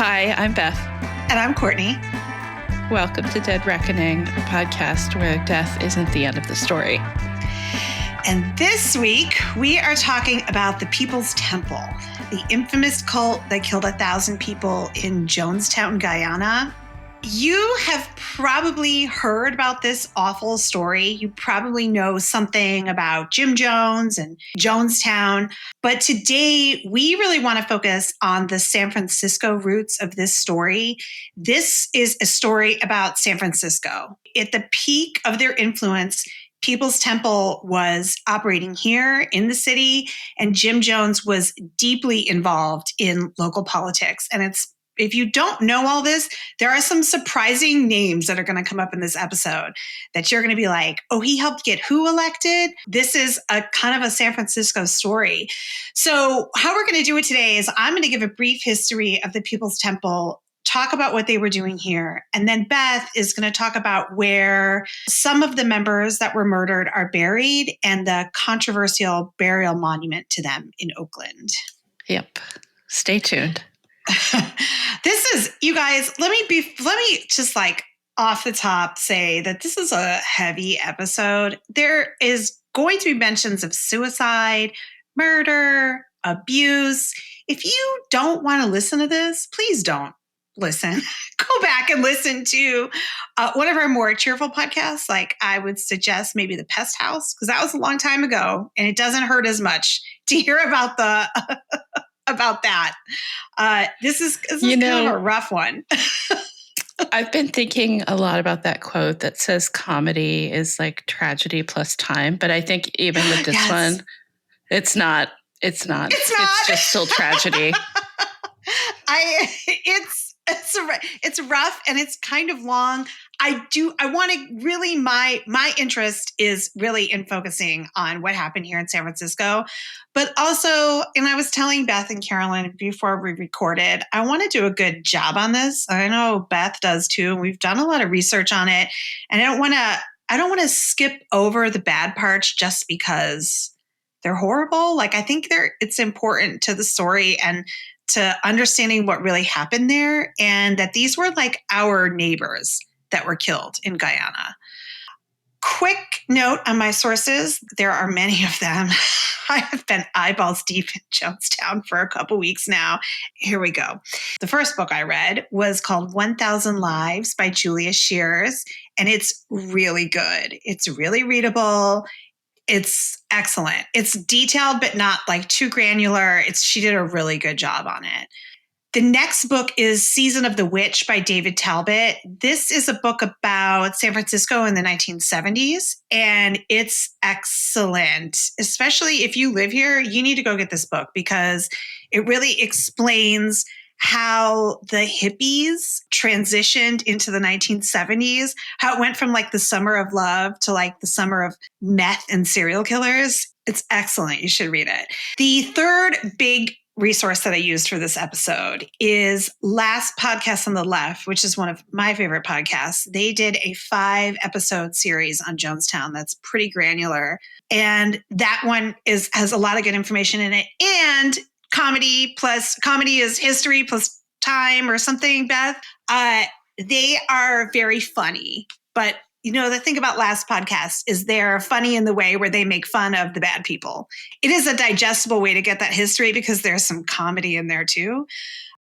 Hi, I'm Beth. And I'm Courtney. Welcome to Dead Reckoning, a podcast where death isn't the end of the story. And this week, we are talking about the People's Temple, the infamous cult that killed 1,000 people in Jonestown, Guyana. You have probably heard about this awful story. You probably know something about Jim Jones and Jonestown. But today, we really want to focus on the San Francisco roots of this story. This is a story about San Francisco. At the peak of their influence, People's Temple was operating here in the city, and Jim Jones was deeply involved in local politics. And if you don't know all this, there are some surprising names that are going to come up in this episode that you're going to be like, oh, he helped get who elected? This is a kind of a San Francisco story. So how we're going to do it today is I'm going to give a brief history of the People's Temple, talk about what they were doing here. And then Beth is going to talk about where some of the members that were murdered are buried and the controversial burial monument to them in Oakland. Yep. Stay tuned. This is, you guys, let me just like off the top say that this is a heavy episode. There is going to be mentions of suicide, murder, abuse. If you don't want to listen to this, please don't listen. Go back and listen to one of our more cheerful podcasts. Like I would suggest maybe The Pest House, because that was a long time ago and it doesn't hurt as much to hear about about that. This is kind of a rough one. I've been thinking a lot about that quote that says comedy is like tragedy plus time. But I think even with this one, it's not. It's just still tragedy. It's rough and it's kind of long. I want to really, my interest is really in focusing on what happened here in San Francisco, but also, and I was telling Beth and Carolyn before we recorded, I want to do a good job on this. I know Beth does too. We've done a lot of research on it, and I don't want to skip over the bad parts just because they're horrible. Like I think it's important to the story and to understanding what really happened there, and that these were like our neighbors that were killed in Guyana. Quick note on my sources. There are many of them. I have been eyeballs deep in Jonestown for a couple weeks now. Here we go. The first book I read was called 1,000 Lives by Julia Shears, and it's really good. It's really readable. It's excellent. It's detailed, but not like too granular. She did a really good job on it. The next book is Season of the Witch by David Talbot. This is a book about San Francisco in the 1970s, and it's excellent. Especially if you live here, you need to go get this book because it really explains how the hippies transitioned into the 1970s, how it went from like the summer of love to like the summer of meth and serial killers. It's excellent. You should read it. The third big resource that I used for this episode is Last Podcast on the Left, which is one of my favorite podcasts. They did a 5-episode series on Jonestown that's pretty granular. And that one has a lot of good information in it. And comedy is history plus time or something, Beth. They are very funny. But the thing about Last Podcast is they're funny in the way where they make fun of the bad people. It is a digestible way to get that history because there's some comedy in there too.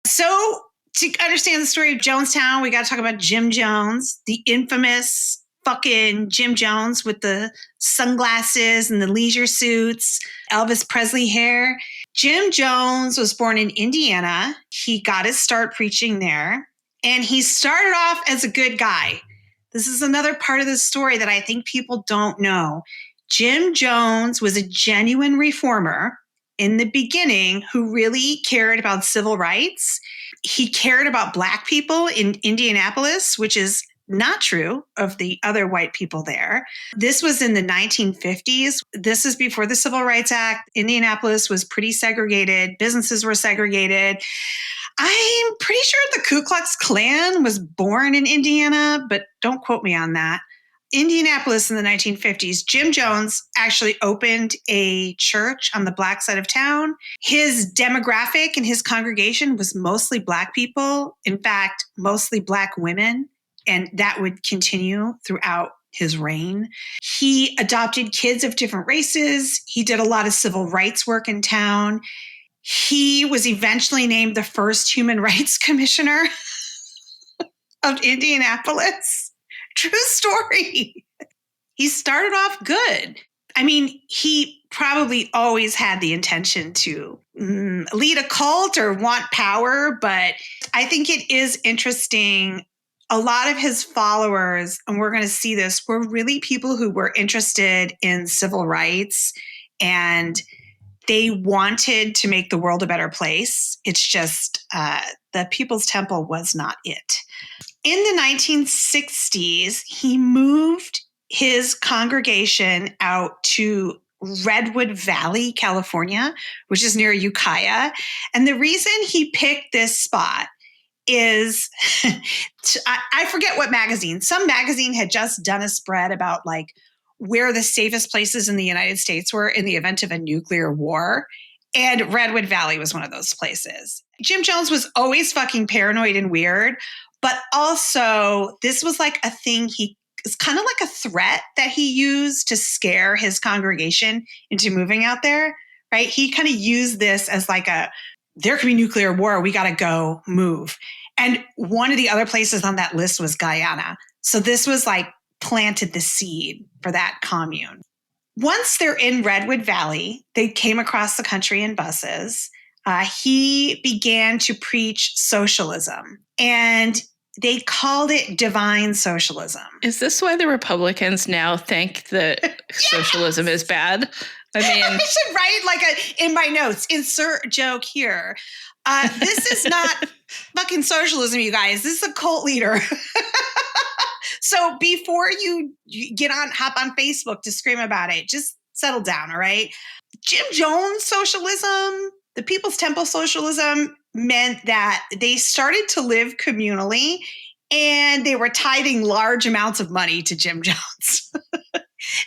So to understand the story of Jonestown, we got to talk about Jim Jones, the infamous fucking Jim Jones with the sunglasses and the leisure suits, Elvis Presley hair. Jim Jones was born in Indiana. He got his start preaching there, and he started off as a good guy. This is another part of the story that I think people don't know. Jim Jones was a genuine reformer in the beginning who really cared about civil rights. He cared about Black people in Indianapolis, which is not true of the other white people there. This was in the 1950s. This is before the Civil Rights Act. Indianapolis was pretty segregated. Businesses were segregated. I'm pretty sure the Ku Klux Klan was born in Indiana, but don't quote me on that. Indianapolis in the 1950s, Jim Jones actually opened a church on the Black side of town. His demographic and his congregation was mostly Black people. In fact, mostly Black women. And that would continue throughout his reign. He adopted kids of different races. He did a lot of civil rights work in town. He was eventually named the first human rights commissioner of Indianapolis. True story. He started off good. I mean, he probably always had the intention to lead a cult or want power, but I think it is interesting. A lot of his followers, and we're going to see this, were really people who were interested in civil rights and they wanted to make the world a better place. It's just the People's Temple was not it. In the 1960s, he moved his congregation out to Redwood Valley, California, which is near Ukiah. And the reason he picked this spot is, I forget what magazine. Some magazine had just done a spread about like where the safest places in the United States were in the event of a nuclear war. And Redwood Valley was one of those places. Jim Jones was always fucking paranoid and weird, but also this was like a thing it's kind of like a threat that he used to scare his congregation into moving out there, right? He kind of used this as like there could be nuclear war, we got to go move. And one of the other places on that list was Guyana. So this was like planted the seed for that commune. Once they're in Redwood Valley, they came across the country in buses. He began to preach socialism, and they called it divine socialism. Is this why the Republicans now think that socialism is bad? I mean, I should write in my notes, insert joke here. This is not fucking socialism, you guys. This is a cult leader. So before you hop on Facebook to scream about it, just settle down, all right? Jim Jones socialism, the People's Temple socialism, meant that they started to live communally and they were tithing large amounts of money to Jim Jones.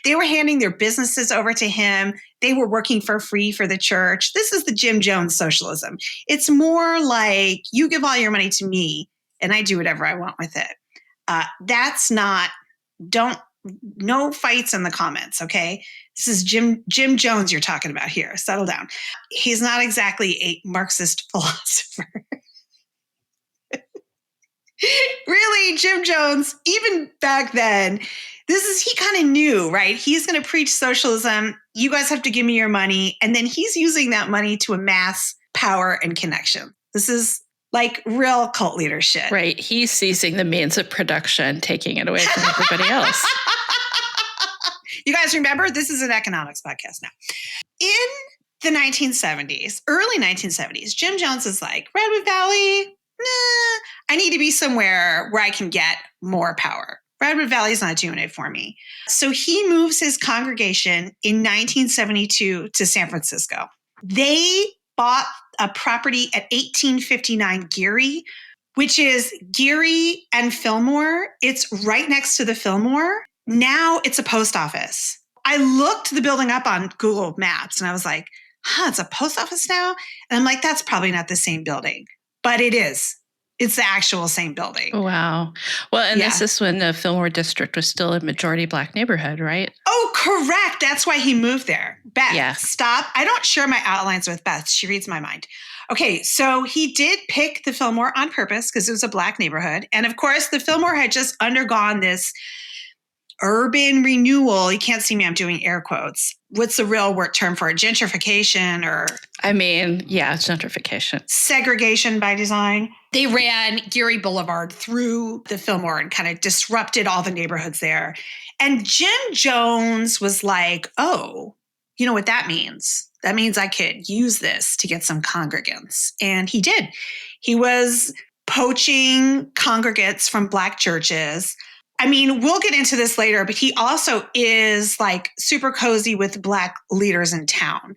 They were handing their businesses over to him. They were working for free for the church. This is the Jim Jones socialism. It's more like you give all your money to me and I do whatever I want with it. That's not, no fights in the comments, okay? This is Jim Jones you're talking about here. Settle down. He's not exactly a Marxist philosopher. Really, Jim Jones, even back then, he kind of knew, right? He's going to preach socialism. You guys have to give me your money. And then he's using that money to amass power and connection. This is like real cult leader shit. Right. He's seizing the means of production, taking it away from everybody else. You guys remember, this is an economics podcast now. In the 1970s, early 1970s, Jim Jones is like, Redwood Valley, I need to be somewhere where I can get more power. Redwood Valley is not doing it for me. So he moves his congregation in 1972 to San Francisco. They bought a property at 1859 Geary, which is Geary and Fillmore. It's right next to the Fillmore. Now it's a post office. I looked the building up on Google Maps and I was like, it's a post office now? And I'm like, that's probably not the same building, but it is. It's the actual same building. Wow. Well, and this is when the Fillmore district was still a majority Black neighborhood, right? Oh, correct. That's why he moved there. Beth, stop. I don't share my outlines with Beth. She reads my mind. Okay, so he did pick the Fillmore on purpose because it was a Black neighborhood. And of course, the Fillmore had just undergone this urban renewal. You can't see me, I'm doing air quotes. What's the real word term for it? Gentrification or? I mean, yeah, gentrification. Segregation by design. They ran Geary Boulevard through the Fillmore and kind of disrupted all the neighborhoods there. And Jim Jones was like, oh, you know what that means? That means I could use this to get some congregants. And he did. He was poaching congregants from Black churches. I mean, we'll get into this later, but he also is like super cozy with Black leaders in town.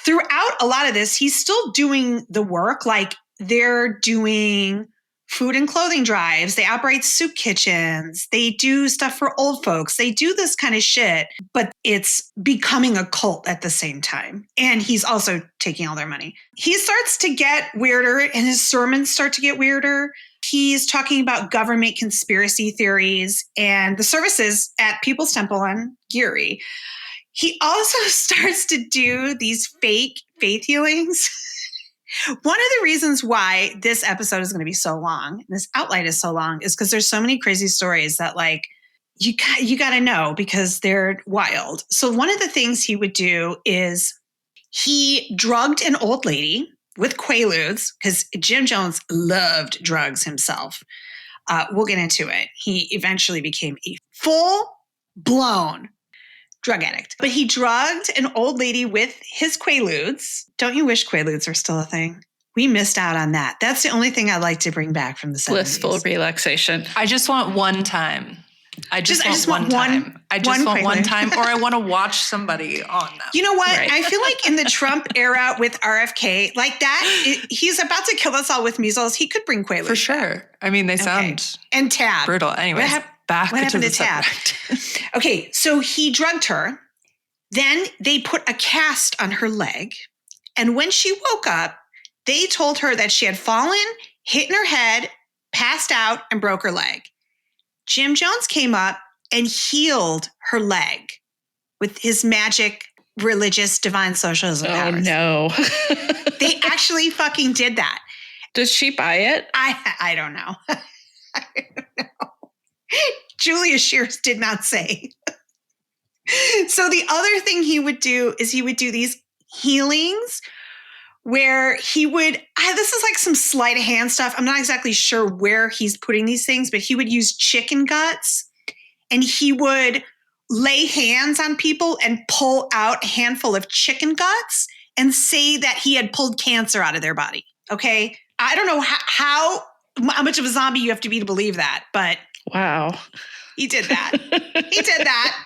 Throughout a lot of this, he's still doing the work. Like they're doing food and clothing drives. They operate soup kitchens. They do stuff for old folks. They do this kind of shit, but it's becoming a cult at the same time. And he's also taking all their money. He starts to get weirder and his sermons start to get weirder. He's talking about government conspiracy theories and the services at People's Temple on Geary. He also starts to do these fake faith healings. One of the reasons why this episode is going to be so long, this outline is so long, is because there's so many crazy stories that like you got to know because they're wild. So one of the things he would do is he drugged an old lady with Quaaludes because Jim Jones loved drugs himself. We'll get into it. He eventually became a full-blown drug addict. But he drugged an old lady with his Quaaludes. Don't you wish Quaaludes were still a thing? We missed out on that. That's the only thing I'd like to bring back from the 70s. Blissful relaxation. I just want one time. I just want one time. I just want one time, or I want to watch somebody on them. You know what? Right. I feel like in the Trump era with RFK, like that, he's about to kill us all with measles. He could bring Quaaludes. For sure. Back. I mean, they sound and Tab. Brutal. Anyways, back to the Tab. Okay, so he drugged her. Then they put a cast on her leg. And when she woke up, they told her that she had fallen, hit in her head, passed out, and broke her leg. Jim Jones came up and healed her leg with his magic, religious, divine socialism powers. Oh, no. They actually fucking did that. Does she buy it? I don't know. I don't know. Julia Shears did not say. So the other thing he would do is he would do these healings where he would, this is like some sleight of hand stuff. I'm not exactly sure where he's putting these things, but he would use chicken guts and he would lay hands on people and pull out a handful of chicken guts and say that he had pulled cancer out of their body. Okay. I don't know how much of a zombie you have to be to believe that, but wow. He did that. He did that.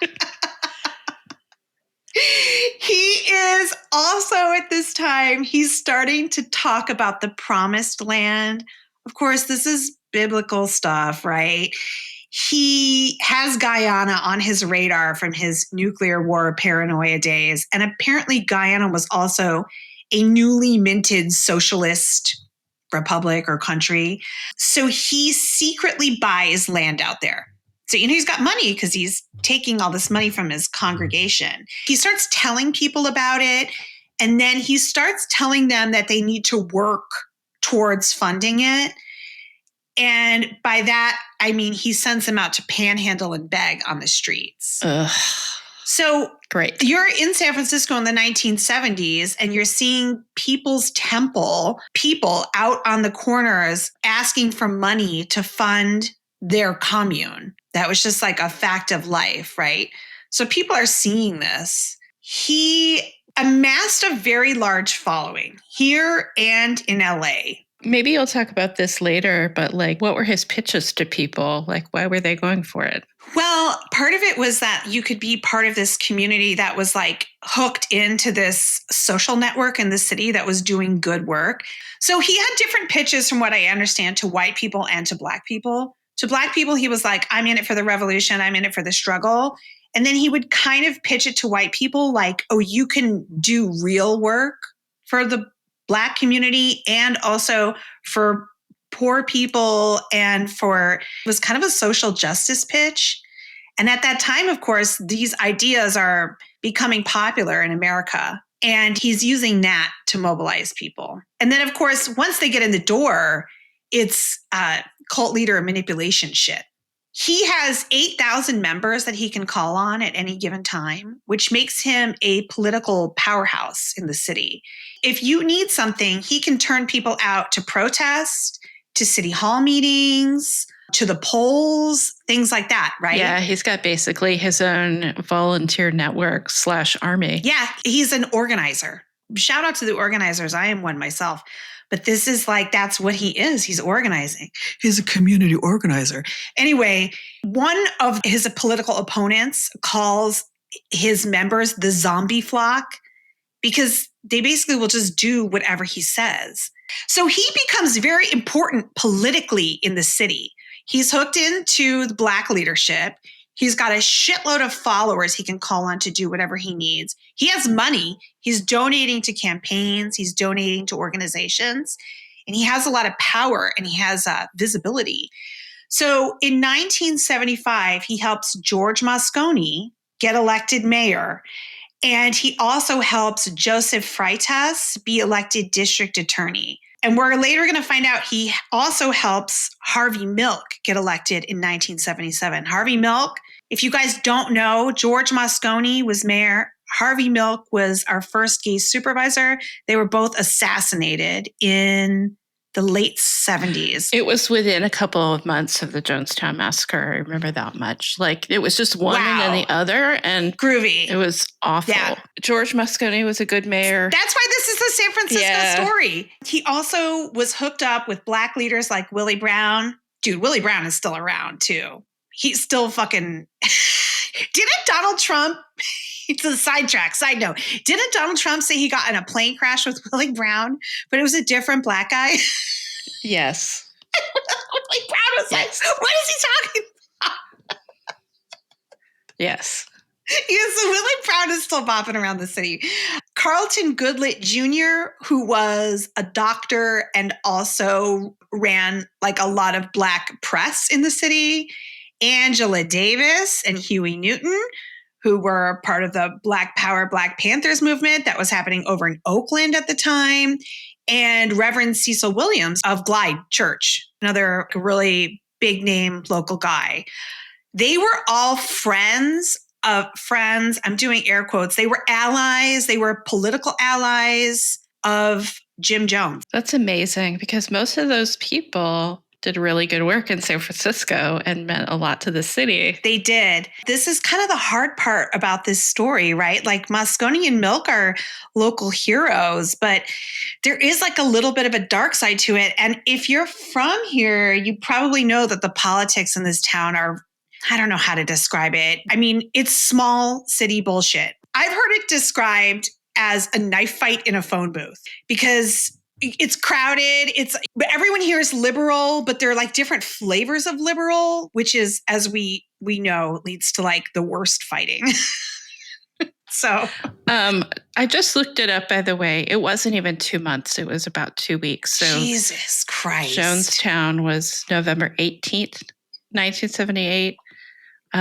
He is also at this time, he's starting to talk about the promised land. Of course, this is biblical stuff, right? He has Guyana on his radar from his nuclear war paranoia days. And apparently Guyana was also a newly minted socialist republic or country. So he secretly buys land out there. So, he's got money because he's taking all this money from his congregation. He starts telling people about it. And then he starts telling them that they need to work towards funding it. And by that, I mean, he sends them out to panhandle and beg on the streets. Ugh. So great. You're in San Francisco in the 1970s and you're seeing People's Temple, people out on the corners asking for money to fund their commune. That was just like a fact of life, right? So people are seeing this. He amassed a very large following here and in LA. Maybe you'll talk about this later, but like, what were his pitches to people? Like, why were they going for it? Well, part of it was that you could be part of this community that was like hooked into this social network in the city that was doing good work. So he had different pitches from what I understand to white people and to Black people. To Black people, he was like, I'm in it for the revolution. I'm in it for the struggle. And then he would kind of pitch it to white people like, oh, you can do real work for the Black community and also for poor people and it was kind of a social justice pitch. And at that time, of course, these ideas are becoming popular in America. And he's using that to mobilize people. And then, of course, once they get in the door, it's cult leader manipulation shit. He has 8,000 members that he can call on at any given time, which makes him a political powerhouse in the city. If you need something, he can turn people out to protest, to city hall meetings, to the polls, things like that, right? Yeah, he's got basically his own volunteer network / army. Yeah, he's an organizer. Shout out to the organizers. I am one myself. But this is like, that's what he is. He's organizing. He's a community organizer. Anyway, one of his political opponents calls his members the zombie flock because they basically will just do whatever he says. So he becomes very important politically in the city. He's hooked into the Black leadership. He's got a shitload of followers he can call on to do whatever he needs. He has money. He's donating to campaigns. He's donating to organizations. And he has a lot of power and he has visibility. So in 1975, he helps George Moscone get elected mayor. And he also helps Joseph Freitas be elected district attorney. And we're later going to find out he also helps Harvey Milk get elected in 1977. Harvey Milk, if you guys don't know, George Moscone was mayor. Harvey Milk was our first gay supervisor. They were both assassinated in the late 70s. It was within a couple of months of the Jonestown massacre. I remember that much. Like it was just one and then the other, and groovy. It was awful. Yeah. George Moscone was a good mayor. That's why this is a San Francisco story. He also was hooked up with Black leaders like Willie Brown. Dude, Willie Brown is still around too. He's still fucking... Didn't Donald Trump... It's a sidetrack. Side note. Didn't Donald Trump say he got in a plane crash with Willie Brown, but it was a different Black guy? Yes. Willie Brown was like, what is he talking about? Yes. Yes, so Willie Brown is still bopping around the city. Carlton Goodlett Jr., who was a doctor and also ran like a lot of Black press in the city. Angela Davis and Huey Newton, who were part of the Black Power, Black Panthers movement that was happening over in Oakland at the time, and Reverend Cecil Williams of Glide Church, another really big name local guy. They were all friends of friends. I'm doing air quotes. They were allies. They were political allies of Jim Jones. That's amazing because most of those people did really good work in San Francisco and meant a lot to the city. They did. This is kind of the hard part about this story, right? Like Moscone and Milk are local heroes, but there is like a little bit of a dark side to it. And if you're from here, you probably know that the politics in this town are, I don't know how to describe it. I mean, it's small city bullshit. I've heard it described as a knife fight in a phone booth because it's crowded. Everyone here is liberal, but they're like different flavors of liberal, which is, as we know, leads to like the worst fighting. So, I just looked it up, by the way. It wasn't even 2 months. It was about 2 weeks. So Jesus Christ. Jonestown was November 18th, 1978.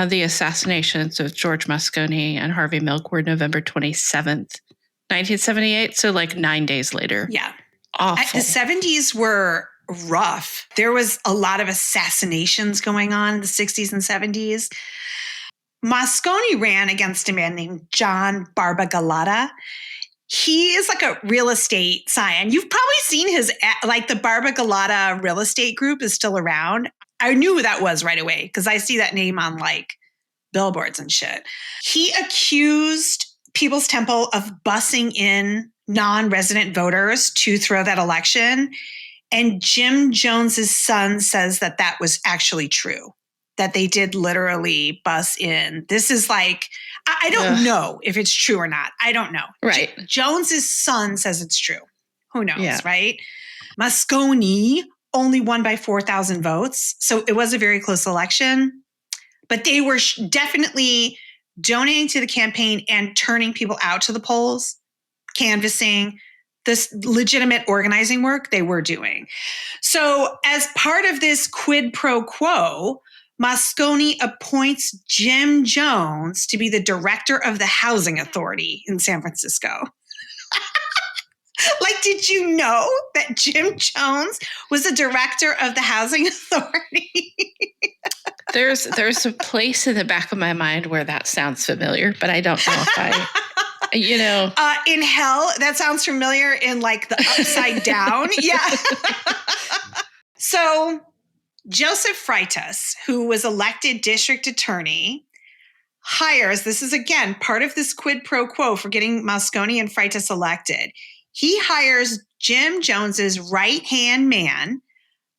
The assassinations of George Moscone and Harvey Milk were November 27th, 1978. So like 9 days later. Yeah. Awful. The 70s were rough. There was a lot of assassinations going on in the 60s and 70s. Moscone ran against a man named John Barbagalata. He is like a real estate scion. You've probably seen his, like the Barbagalata real estate group is still around. I knew who that was right away because I see that name on like billboards and shit. He accused People's Temple of bussing in non-resident voters to throw that election. And Jim Jones's son says that that was actually true, that they did literally bus in. This is like, I don't know if it's true or not. I don't know. Right. Jones's son says it's true. Who knows, right? Moscone only won by 4,000 votes. So it was a very close election. But they were definitely donating to the campaign and turning people out to the polls, canvassing, this legitimate organizing work they were doing. So as part of this quid pro quo, Moscone appoints Jim Jones to be the director of the housing authority in San Francisco. Like, did you know that Jim Jones was the director of the housing authority? There's a place in the back of my mind where that sounds familiar, but I don't know if I, in hell, that sounds familiar in like the upside down. Yeah. So Joseph Freitas, who was elected district attorney, hires, this is again part of this quid pro quo for getting Moscone and Freitas elected. He hires Jim Jones's right-hand man,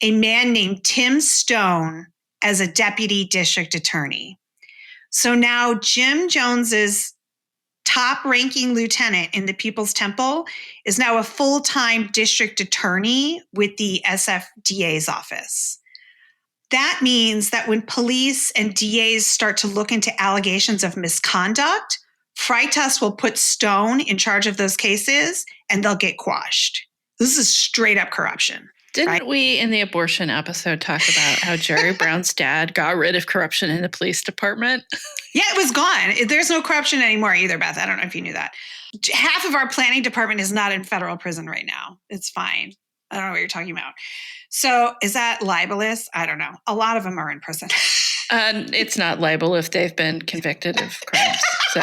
a man named Tim Stone, as a deputy district attorney. So now Jim Jones's top-ranking lieutenant in the People's Temple, is now a full-time district attorney with the SFDA's office. That means that when police and DAs start to look into allegations of misconduct, Freitas will put Stone in charge of those cases and they'll get quashed. This is straight up corruption. Didn't we in the abortion episode talk about how Jerry Brown's dad got rid of corruption in the police department? Yeah, it was gone. There's no corruption anymore either, Beth. I don't know if you knew that. Half of our planning department is not in federal prison right now. It's fine. I don't know what you're talking about. So is that libelous? I don't know. A lot of them are in prison. It's not libel if they've been convicted of crimes. So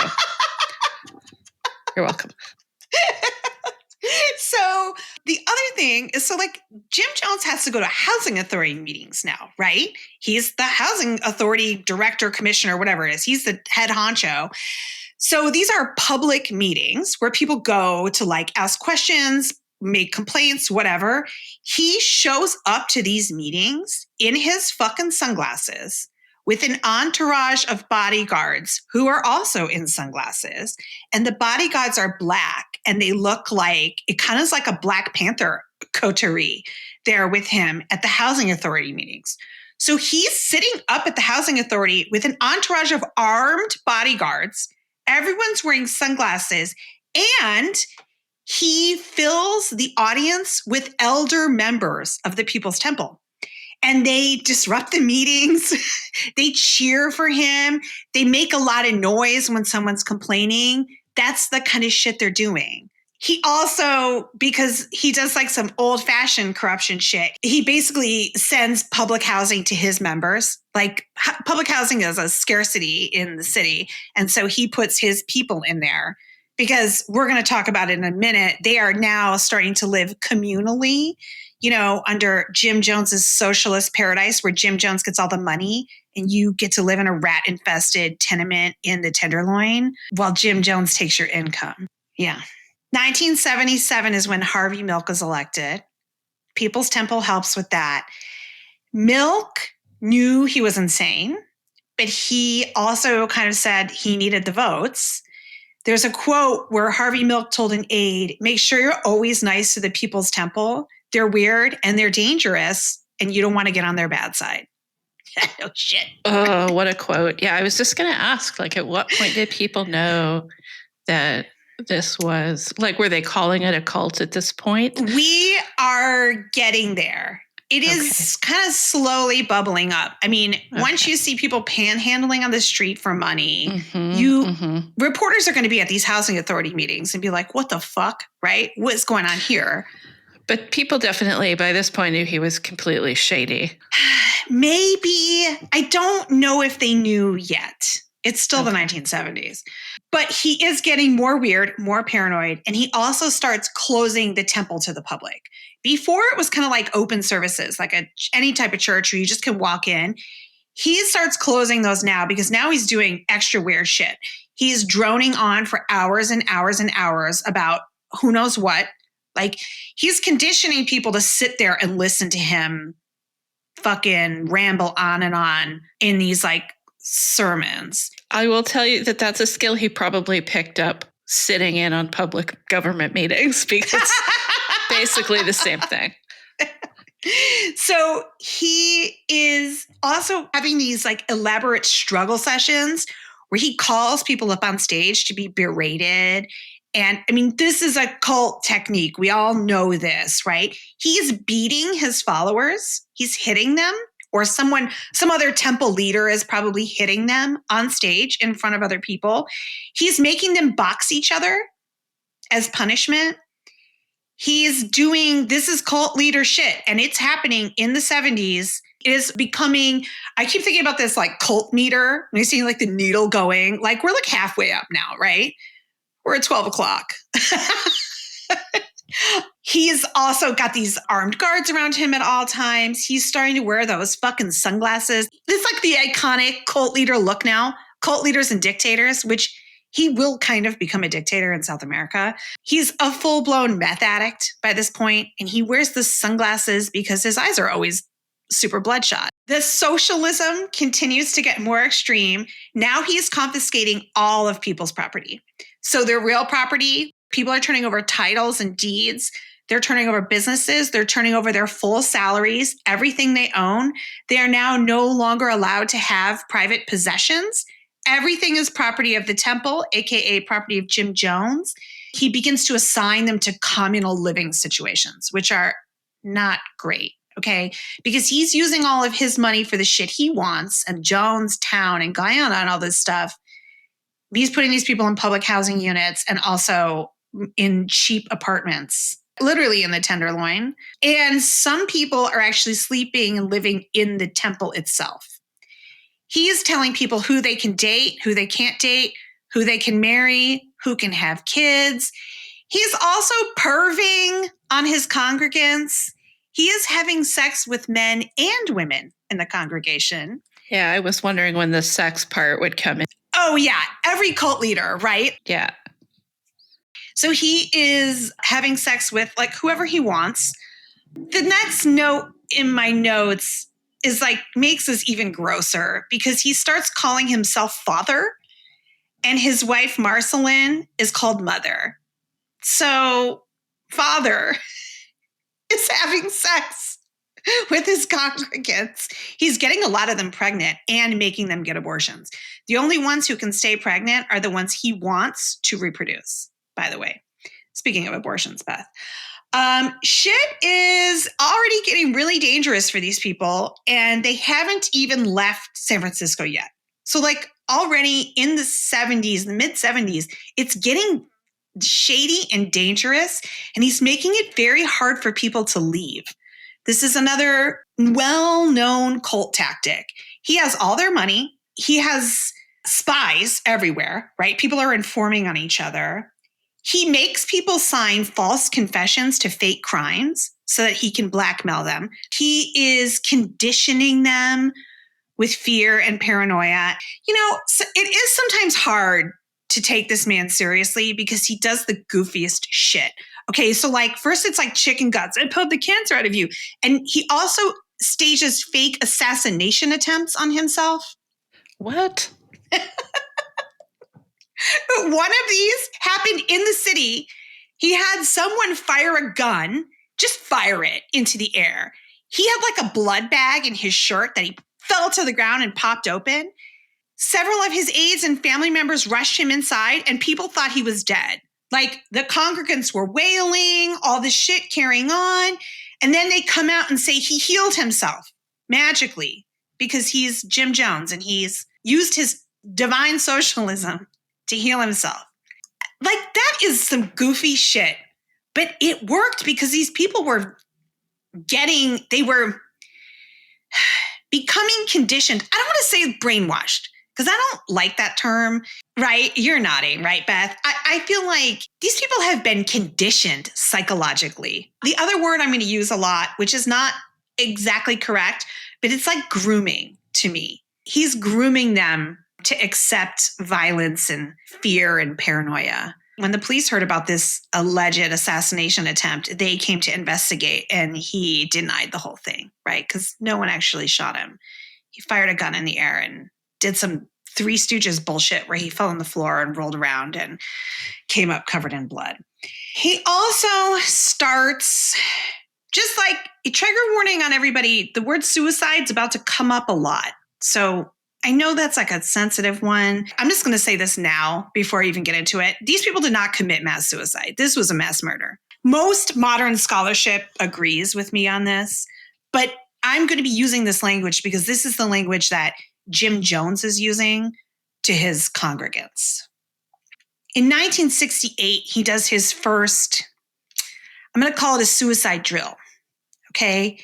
you're welcome. So the other thing is, Jim Jones has to go to housing authority meetings now, right? He's the housing authority director, commissioner, whatever it is. He's the head honcho. So these are public meetings where people go to ask questions, make complaints, whatever. He shows up to these meetings in his fucking sunglasses with an entourage of bodyguards who are also in sunglasses. And the bodyguards are black and they look like, it kind of is like a Black Panther coterie there with him at the housing authority meetings. So he's sitting up at the housing authority with an entourage of armed bodyguards. Everyone's wearing sunglasses and he fills the audience with elder members of the People's Temple. And they disrupt the meetings. They cheer for him. They make a lot of noise when someone's complaining. That's the kind of shit they're doing. He also, because he does some old-fashioned corruption shit, he basically sends public housing to his members. Public housing is a scarcity in the city. And so he puts his people in there because we're going to talk about it in a minute. They are now starting to live communally, under Jim Jones's socialist paradise where Jim Jones gets all the money and you get to live in a rat-infested tenement in the Tenderloin while Jim Jones takes your income. Yeah. 1977 is when Harvey Milk is elected. People's Temple helps with that. Milk knew he was insane, but he also kind of said he needed the votes. There's a quote where Harvey Milk told an aide, "Make sure you're always nice to the People's Temple. They're weird and they're dangerous and you don't want to get on their bad side." Oh, shit. Oh, what a quote. Yeah, I was just going to ask, at what point did people know that this was, were they calling it a cult at this point? We are getting there. It is kind of slowly bubbling up. I mean, once you see people panhandling on the street for money, reporters are going to be at these housing authority meetings and be like, what the fuck, right? What's going on here? But people definitely, by this point, knew he was completely shady. Maybe. I don't know if they knew yet. It's still the 1970s. But he is getting more weird, more paranoid, and he also starts closing the temple to the public. Before, it was kind of like open services, any type of church where you just can walk in. He starts closing those now because now he's doing extra weird shit. He's droning on for hours and hours and hours about who knows what. He's conditioning people to sit there and listen to him fucking ramble on and on in these sermons. I will tell you that that's a skill he probably picked up sitting in on public government meetings because it's basically the same thing. So he is also having these elaborate struggle sessions where he calls people up on stage to be berated. And I mean, this is a cult technique. We all know this, right? He's beating his followers. He's hitting them, or some other temple leader is probably hitting them on stage in front of other people. He's making them box each other as punishment. This is cult leader shit, and it's happening in the 70s. It is becoming, I keep thinking about this cult meter. When you see the needle going, we're halfway up now, right? We're at 12 o'clock. He's also got these armed guards around him at all times. He's starting to wear those fucking sunglasses. It's the iconic cult leader look now. Cult leaders and dictators, which he will kind of become a dictator in South America. He's a full-blown meth addict by this point, and he wears the sunglasses because his eyes are always super bloodshot. The socialism continues to get more extreme. Now he's confiscating all of people's property. So their real property, people are turning over titles and deeds. They're turning over businesses. They're turning over their full salaries, everything they own. They are now no longer allowed to have private possessions. Everything is property of the temple, aka property of Jim Jones. He begins to assign them to communal living situations, which are not great, okay? Because he's using all of his money for the shit he wants, and Jonestown and Guyana and all this stuff. He's putting these people in public housing units and also in cheap apartments, literally in the Tenderloin. And some people are actually sleeping and living in the temple itself. He is telling people who they can date, who they can't date, who they can marry, who can have kids. He's also perving on his congregants. He is having sex with men and women in the congregation. Yeah, I was wondering when the sex part would come in. Oh, yeah. Every cult leader, right? Yeah. So he is having sex with like whoever he wants. The next note in my notes is like makes this even grosser because he starts calling himself father and his wife Marceline is called mother. So father is having sex with his congregants. He's getting a lot of them pregnant and making them get abortions. The only ones who can stay pregnant are the ones he wants to reproduce, by the way. Speaking of abortions, Beth. Shit is already getting really dangerous for these people, and they haven't even left San Francisco yet. So like already in the 70s, the mid 70s, it's getting shady and dangerous, and he's making it very hard for people to leave. This is another well-known cult tactic. He has all their money. He has spies everywhere, right? People are informing on each other. He makes people sign false confessions to fake crimes so that he can blackmail them. He is conditioning them with fear and paranoia. You know, so it is sometimes hard to take this man seriously because he does the goofiest shit. Okay, so like first it's like chicken guts. I pulled the cancer out of you. And he also stages fake assassination attempts on himself. What? One of these happened in the city. He had someone fire a gun, just fire it into the air. He had like a blood bag in his shirt that he fell to the ground and popped open. Several of his aides and family members rushed him inside and people thought he was dead. Like the congregants were wailing, all this shit carrying on. And then they come out and say he healed himself magically because he's Jim Jones and he's used his divine socialism to heal himself. Like that is some goofy shit, but it worked because these people were becoming conditioned. I don't want to say brainwashed because I don't like that term, right? You're nodding, right, Beth? I feel like these people have been conditioned psychologically. The other word I'm going to use a lot, which is not exactly correct, but it's like grooming to me. He's grooming them to accept violence and fear and paranoia. When the police heard about this alleged assassination attempt, they came to investigate and he denied the whole thing, right? Because no one actually shot him. He fired a gun in the air and did some Three Stooges bullshit where he fell on the floor and rolled around and came up covered in blood. He also starts, just like a trigger warning on everybody, the word suicide's about to come up a lot. So I know that's like a sensitive one. I'm just going to say this now before I even get into it. These people did not commit mass suicide. This was a mass murder. Most modern scholarship agrees with me on this, but I'm going to be using this language because this is the language that Jim Jones is using to his congregants. In 1968, he does his first, I'm going to call it a suicide drill. Okay.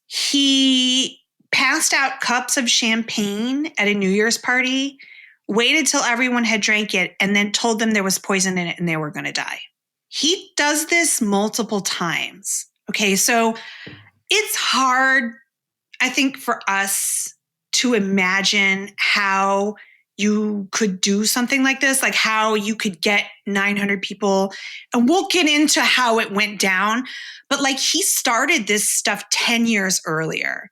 He passed out cups of champagne at a New Year's party, waited till everyone had drank it, and then told them there was poison in it and they were going to die. He does this multiple times. Okay, so it's hard, I think, for us to imagine how you could do something like this, like how you could get 900 people. And we'll get into how it went down. But like he started this stuff 10 years earlier.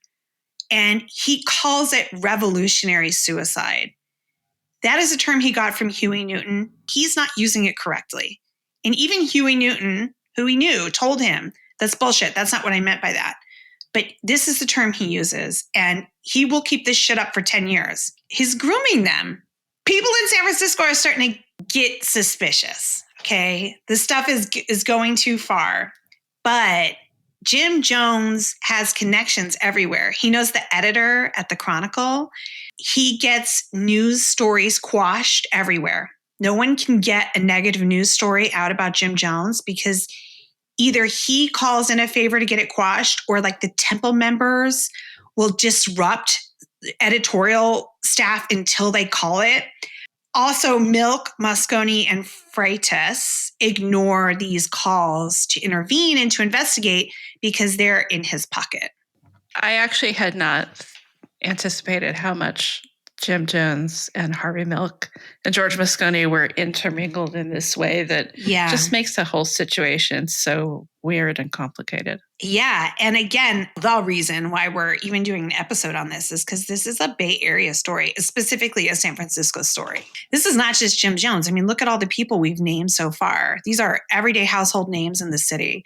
And he calls it revolutionary suicide. That is a term he got from Huey Newton. He's not using it correctly. And even Huey Newton, who he knew, told him, that's bullshit. That's not what I meant by that. But this is the term he uses, and he will keep this shit up for 10 years. He's grooming them. People in San Francisco are starting to get suspicious, okay? This stuff is going too far. But Jim Jones has connections everywhere. He knows the editor at the Chronicle. He gets news stories quashed everywhere. No one can get a negative news story out about Jim Jones because either he calls in a favor to get it quashed, or like the Temple members will disrupt editorial staff until they call it. Also, Milk, Moscone, and Freitas ignore these calls to intervene and to investigate because they're in his pocket. I actually had not anticipated how much Jim Jones and Harvey Milk and George Moscone were intermingled in this way that just makes the whole situation so weird and complicated. Yeah. And again, the reason why we're even doing an episode on this is because this is a Bay Area story, specifically a San Francisco story. This is not just Jim Jones. I mean, look at all the people we've named so far. These are everyday household names in the city.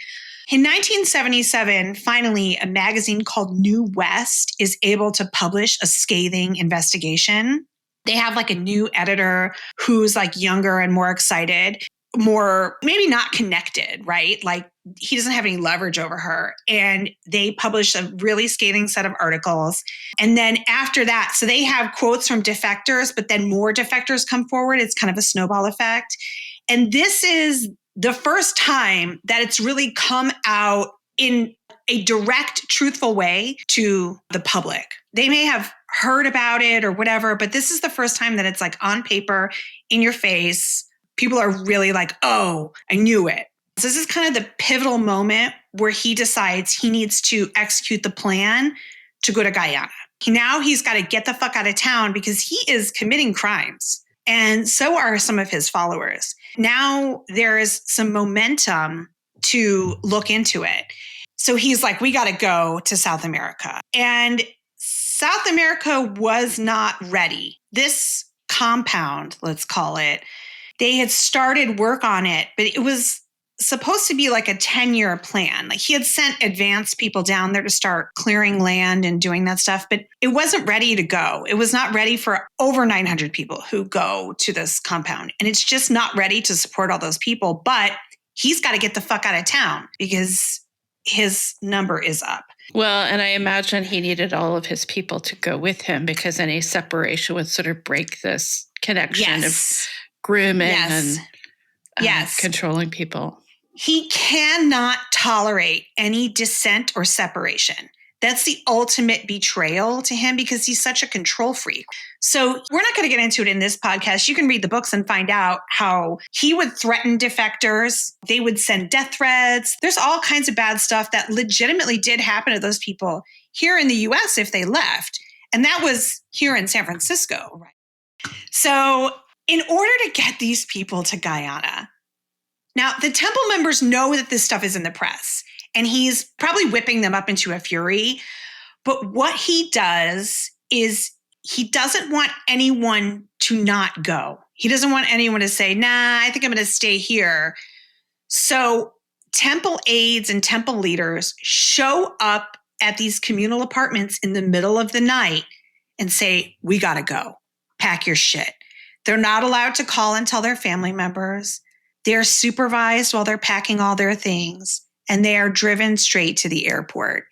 In 1977, finally, a magazine called New West is able to publish a scathing investigation. They have like a new editor who's like younger and more excited, more maybe not connected, right? Like he doesn't have any leverage over her. And they publish a really scathing set of articles. And then after that, so they have quotes from defectors, but then more defectors come forward. It's kind of a snowball effect. And this is the first time that it's really come out in a direct, truthful way to the public. They may have heard about it or whatever, but this is the first time that it's like on paper, in your face. People are really like, oh, I knew it. So this is kind of the pivotal moment where he decides he needs to execute the plan to go to Guyana. Now he's got to get the fuck out of town because he is committing crimes. And so are some of his followers. Now there is some momentum to look into it. So he's like, we got to go to South America. And South America was not ready. This compound, let's call it, they had started work on it, but it was supposed to be like a 10-year plan. Like he had sent advanced people down there to start clearing land and doing that stuff, but it wasn't ready to go. It was not ready for over 900 people who go to this compound. And it's just not ready to support all those people, but he's got to get the fuck out of town because his number is up. Well, and I imagine he needed all of his people to go with him because any separation would sort of break this connection of grooming and controlling people. He cannot tolerate any dissent or separation. That's the ultimate betrayal to him because he's such a control freak. So we're not going to get into it in this podcast. You can read the books and find out how he would threaten defectors. They would send death threats. There's all kinds of bad stuff that legitimately did happen to those people here in the US if they left. And that was here in San Francisco. Right? So in order to get these people to Guyana, now the Temple members know that this stuff is in the press. And he's probably whipping them up into a fury. But what he does is he doesn't want anyone to not go. He doesn't want anyone to say, nah, I think I'm going to stay here. So Temple aides and Temple leaders show up at these communal apartments in the middle of the night and say, we got to go. Pack your shit. They're not allowed to call and tell their family members. They're supervised while they're packing all their things. And they are driven straight to the airport.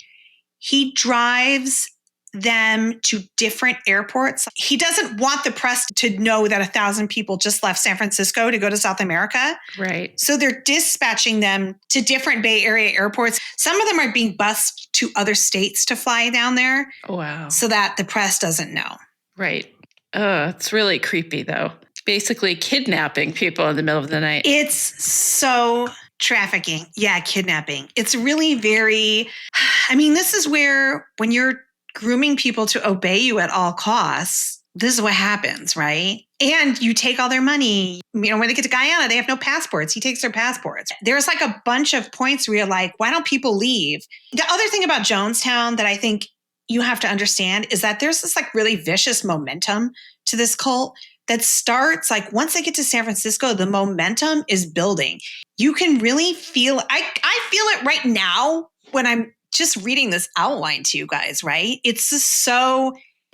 He drives them to different airports. He doesn't want the press to know that 1,000 people just left San Francisco to go to South America. Right. So they're dispatching them to different Bay Area airports. Some of them are being bused to other states to fly down there. Wow. So that the press doesn't know. Right. It's really creepy, though. Basically kidnapping people in the middle of the night. It's so trafficking. Yeah, kidnapping. It's really very, I mean, this is where when you're grooming people to obey you at all costs, this is what happens, right? And you take all their money. You know, when they get to Guyana, they have no passports. He takes their passports. There's like a bunch of points where you're like, why don't people leave? The other thing about Jonestown that I think you have to understand is that there's this like really vicious momentum to this cult that starts like once they get to San Francisco, the momentum is building. You can really feel, I feel it right now when I'm just reading this outline to you guys, right? It's just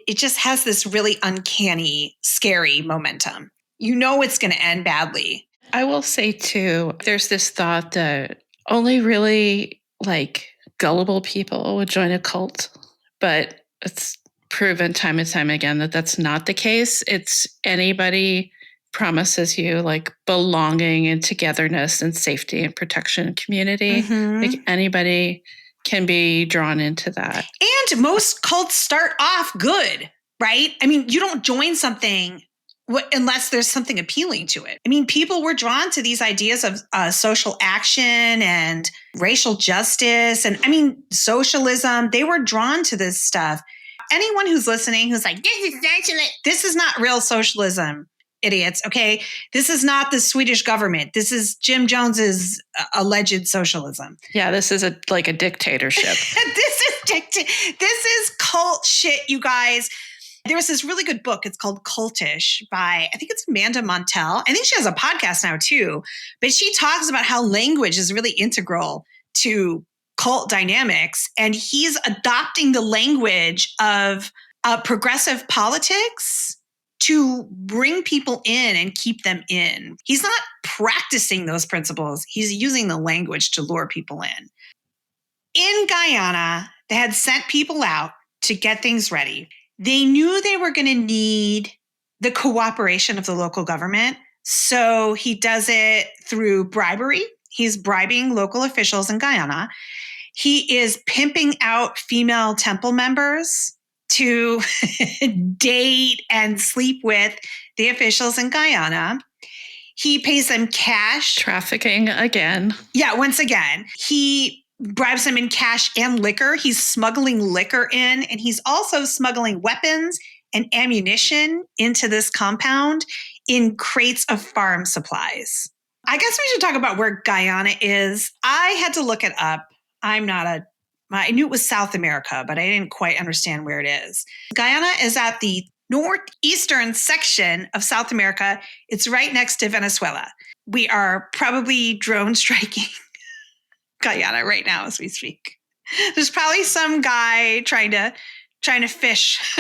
it just has this really uncanny, scary momentum. You know it's going to end badly. I will say too, there's this thought that only really like gullible people would join a cult, but it's proven time and time again that that's not the case. It's anybody promises you like belonging and togetherness and safety and protection and community. Mm-hmm. Like anybody can be drawn into that. And most cults start off good, right? I mean, you don't join something unless there's something appealing to it. I mean, people were drawn to these ideas of social action and racial justice and, I mean, socialism. They were drawn to this stuff. Anyone who's listening who's like, this is socialism. This is not real socialism, idiots, okay? This is not the Swedish government. This is Jim Jones's alleged socialism. Yeah, this is like a dictatorship. This is cult shit, you guys. There was this really good book. It's called Cultish by, I think it's Amanda Montell. I think she has a podcast now too, but she talks about how language is really integral to cult dynamics. And he's adopting the language of progressive politics to bring people in and keep them in. He's not practicing those principles. He's using the language to lure people in. In Guyana, they had sent people out to get things ready. They knew they were going to need the cooperation of the local government. So he does it through bribery. He's bribing local officials in Guyana. He is pimping out female temple members to date and sleep with the officials in Guyana. He pays them cash. Trafficking again. Yeah, once again. He bribes them in cash and liquor. He's smuggling liquor in, and he's also smuggling weapons and ammunition into this compound in crates of farm supplies. I guess we should talk about where Guyana is. I had to look it up. I knew it was South America, but I didn't quite understand where it is. Guyana is at the northeastern section of South America. It's right next to Venezuela. We are probably drone striking Guyana right now as we speak. There's probably some guy trying to fish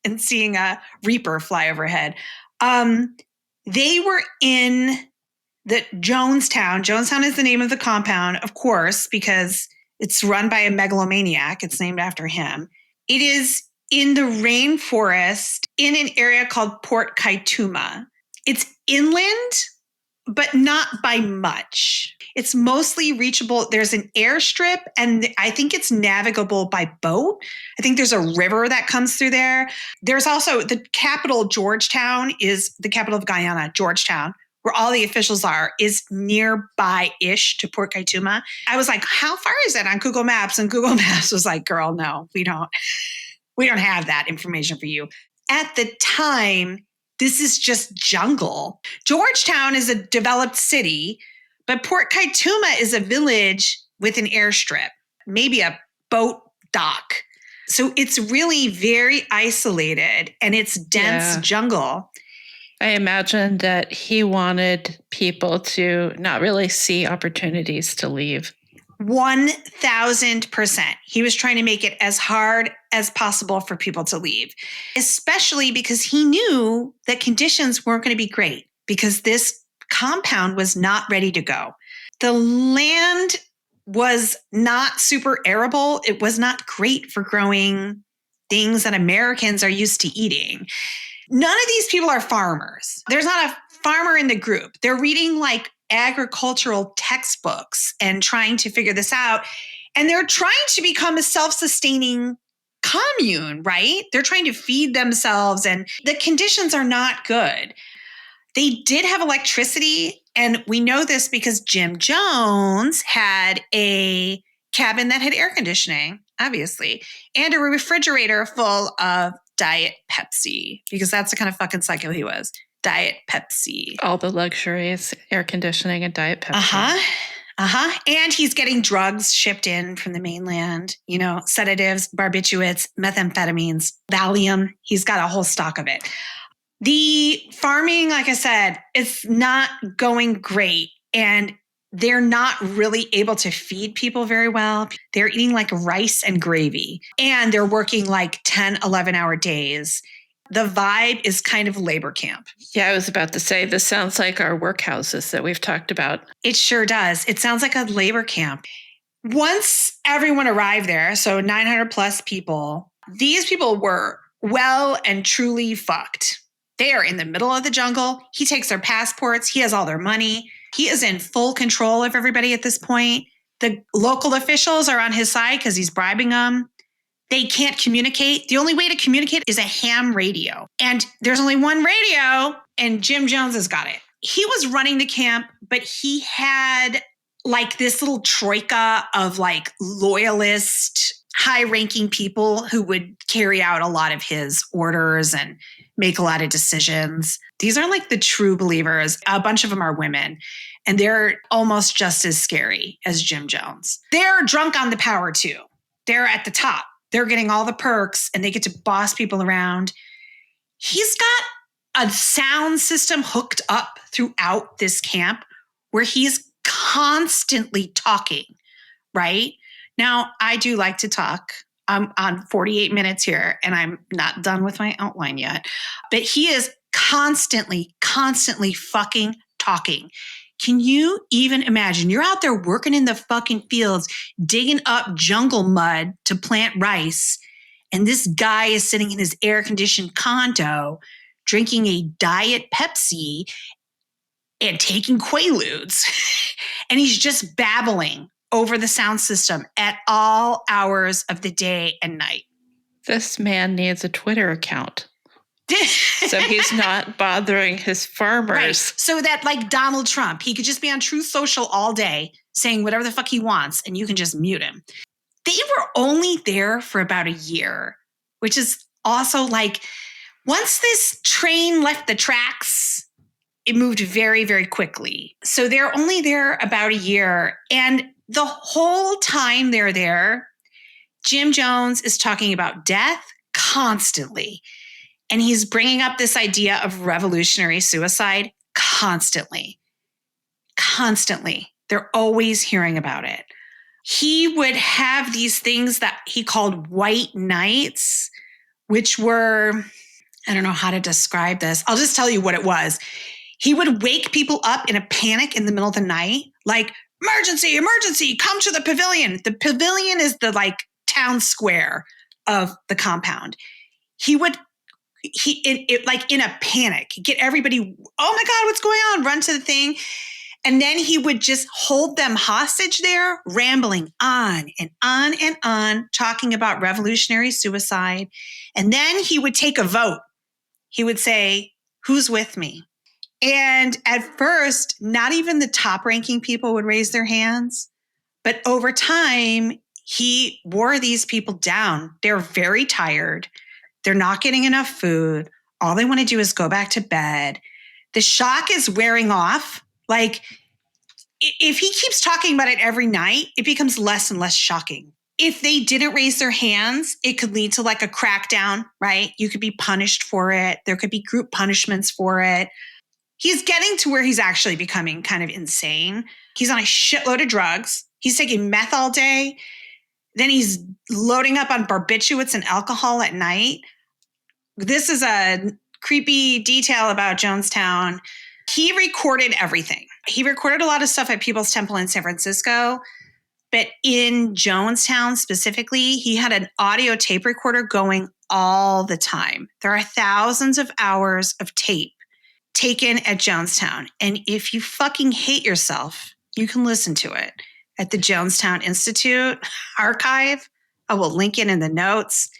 and seeing a reaper fly overhead. They were in the Jonestown. Jonestown is the name of the compound, of course, because it's run by a megalomaniac. It's named after him. It is in the rainforest in an area called Port Kaituma. It's inland, but not by much. It's mostly reachable. There's an airstrip, and I think it's navigable by boat. I think there's a river that comes through there. There's also the capital, Georgetown, is the capital of Guyana, Georgetown, where all the officials are, is nearby-ish to Port Kaituma. I was like, how far is it on Google Maps? And Google Maps was like, girl, no, we don't have that information for you. At the time, this is just jungle. Georgetown is a developed city, but Port Kaituma is a village with an airstrip, maybe a boat dock. So it's really very isolated, and it's dense jungle. I imagine that he wanted people to not really see opportunities to leave. 1,000%. He was trying to make it as hard as possible for people to leave, especially because he knew that conditions weren't going to be great because this compound was not ready to go. The land was not super arable. It was not great for growing things that Americans are used to eating. None of these people are farmers. There's not a farmer in the group. They're reading like agricultural textbooks and trying to figure this out. And they're trying to become a self-sustaining commune, right? They're trying to feed themselves, and the conditions are not good. They did have electricity, and we know this because Jim Jones had a cabin that had air conditioning, obviously, and a refrigerator full of Diet Pepsi, because that's the kind of fucking psycho he was. Diet Pepsi. All the luxuries, air conditioning and Diet Pepsi. And he's getting drugs shipped in from the mainland, sedatives, barbiturates, methamphetamines, Valium. He's got a whole stock of it. The farming, like I said, it's not going great. And they're not really able to feed people very well. They're eating like rice and gravy. And they're working like 10, 11-hour days. The vibe is kind of labor camp. Yeah, I was about to say, this sounds like our workhouses that we've talked about. It sure does. It sounds like a labor camp. Once everyone arrived there, so 900 plus people, these people were well and truly fucked. They are in the middle of the jungle. He takes their passports. He has all their money. He is in full control of everybody at this point. The local officials are on his side because he's bribing them. They can't communicate. The only way to communicate is a ham radio. And there's only one radio, and Jim Jones has got it. He was running the camp, but he had like this little troika of like loyalist, high-ranking people who would carry out a lot of his orders and make a lot of decisions. These are like the true believers. A bunch of them are women, and they're almost just as scary as Jim Jones. They're drunk on the power too. They're at the top. They're getting all the perks, and they get to boss people around. He's got a sound system hooked up throughout this camp where he's constantly talking, right? Now, I do like to talk. I'm on 48 minutes here, and I'm not done with my outline yet. But he is constantly fucking talking. Can you even imagine? You're out there working in the fucking fields, digging up jungle mud to plant rice, and this guy is sitting in his air-conditioned condo, drinking a Diet Pepsi and taking Quaaludes. And he's just babbling over the sound system at all hours of the day and night. This man needs a Twitter account. So he's not bothering his farmers. Right. So that like Donald Trump, he could just be on Truth Social all day saying whatever the fuck he wants, and you can just mute him. They were only there for about a year, which is also like, once this train left the tracks, it moved very, very quickly. So they're only there about a year. And the whole time they're there, Jim Jones is talking about death constantly. And he's bringing up this idea of revolutionary suicide constantly. Constantly. They're always hearing about it. He would have these things that he called white nights, which were, I don't know how to describe this. I'll just tell you what it was. He would wake people up in a panic in the middle of the night, like, emergency, emergency, come to the pavilion. The pavilion is the like town square of the compound. He would, like in a panic, get everybody, oh my God, what's going on? Run to the thing. And then he would just hold them hostage there, rambling on and on and on, talking about revolutionary suicide. And then he would take a vote. He would say, who's with me? And at first, not even the top-ranking people would raise their hands. But over time, he wore these people down. They're very tired. They're not getting enough food. All they want to do is go back to bed. The shock is wearing off. Like, if he keeps talking about it every night, it becomes less and less shocking. If they didn't raise their hands, it could lead to like a crackdown, right? You could be punished for it. There could be group punishments for it. He's getting to where he's actually becoming kind of insane. He's on a shitload of drugs. He's taking meth all day. Then he's loading up on barbiturates and alcohol at night. This is a creepy detail about Jonestown. He recorded everything. He recorded a lot of stuff at People's Temple in San Francisco. But in Jonestown specifically, he had an audio tape recorder going all the time. There are thousands of hours of tape taken at Jonestown. And if you fucking hate yourself, you can listen to it at the Jonestown Institute archive. I will link it in the notes.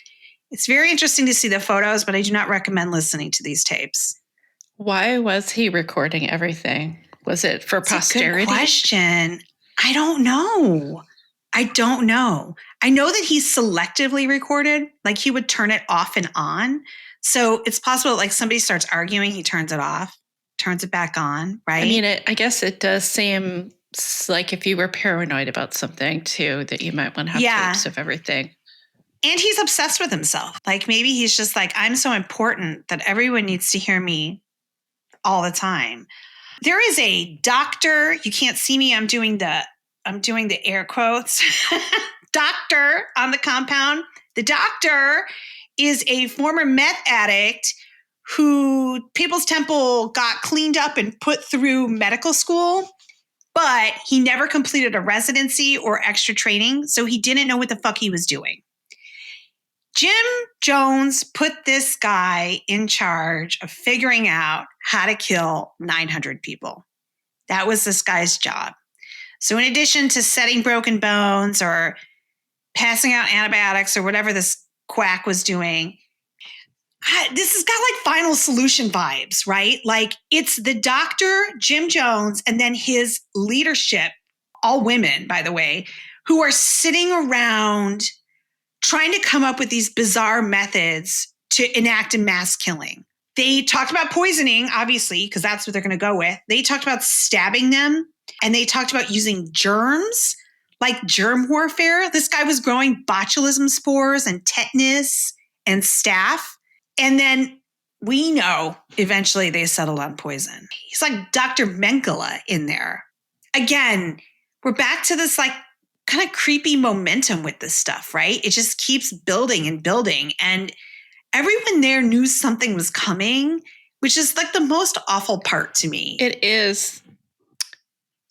It's very interesting to see the photos, but I do not recommend listening to these tapes. Why was he recording everything? Was it for posterity? That's a good question. I don't know. I know that he selectively recorded, like he would turn it off and on. So it's possible like somebody starts arguing, he turns it off, turns it back on, right? I mean, I guess it does seem like if you were paranoid about something too, that you might want to have tapes of everything. And he's obsessed with himself. Like maybe he's just like, I'm so important that everyone needs to hear me all the time. There is a doctor. You can't see me. I'm doing the air quotes. Doctor on the compound. The doctor is a former meth addict who People's Temple got cleaned up and put through medical school, but he never completed a residency or extra training, so he didn't know what the fuck he was doing. Jim Jones put this guy in charge of figuring out how to kill 900 people. That was this guy's job. So in addition to setting broken bones or passing out antibiotics or whatever this quack was doing, this has got like Final Solution vibes, right? Like it's the doctor, Jim Jones, and then his leadership, all women, by the way, who are sitting around trying to come up with these bizarre methods to enact a mass killing. They talked about poisoning, obviously, because that's what they're going to go with. They talked about stabbing them, and they talked about using germs, like germ warfare. This guy was growing botulism spores and tetanus and staph. And then we know eventually they settled on poison. He's like Dr. Mengele in there. Again, we're back to this like kind of creepy momentum with this stuff, right? It just keeps building and building. And everyone there knew something was coming, which is like the most awful part to me. It is.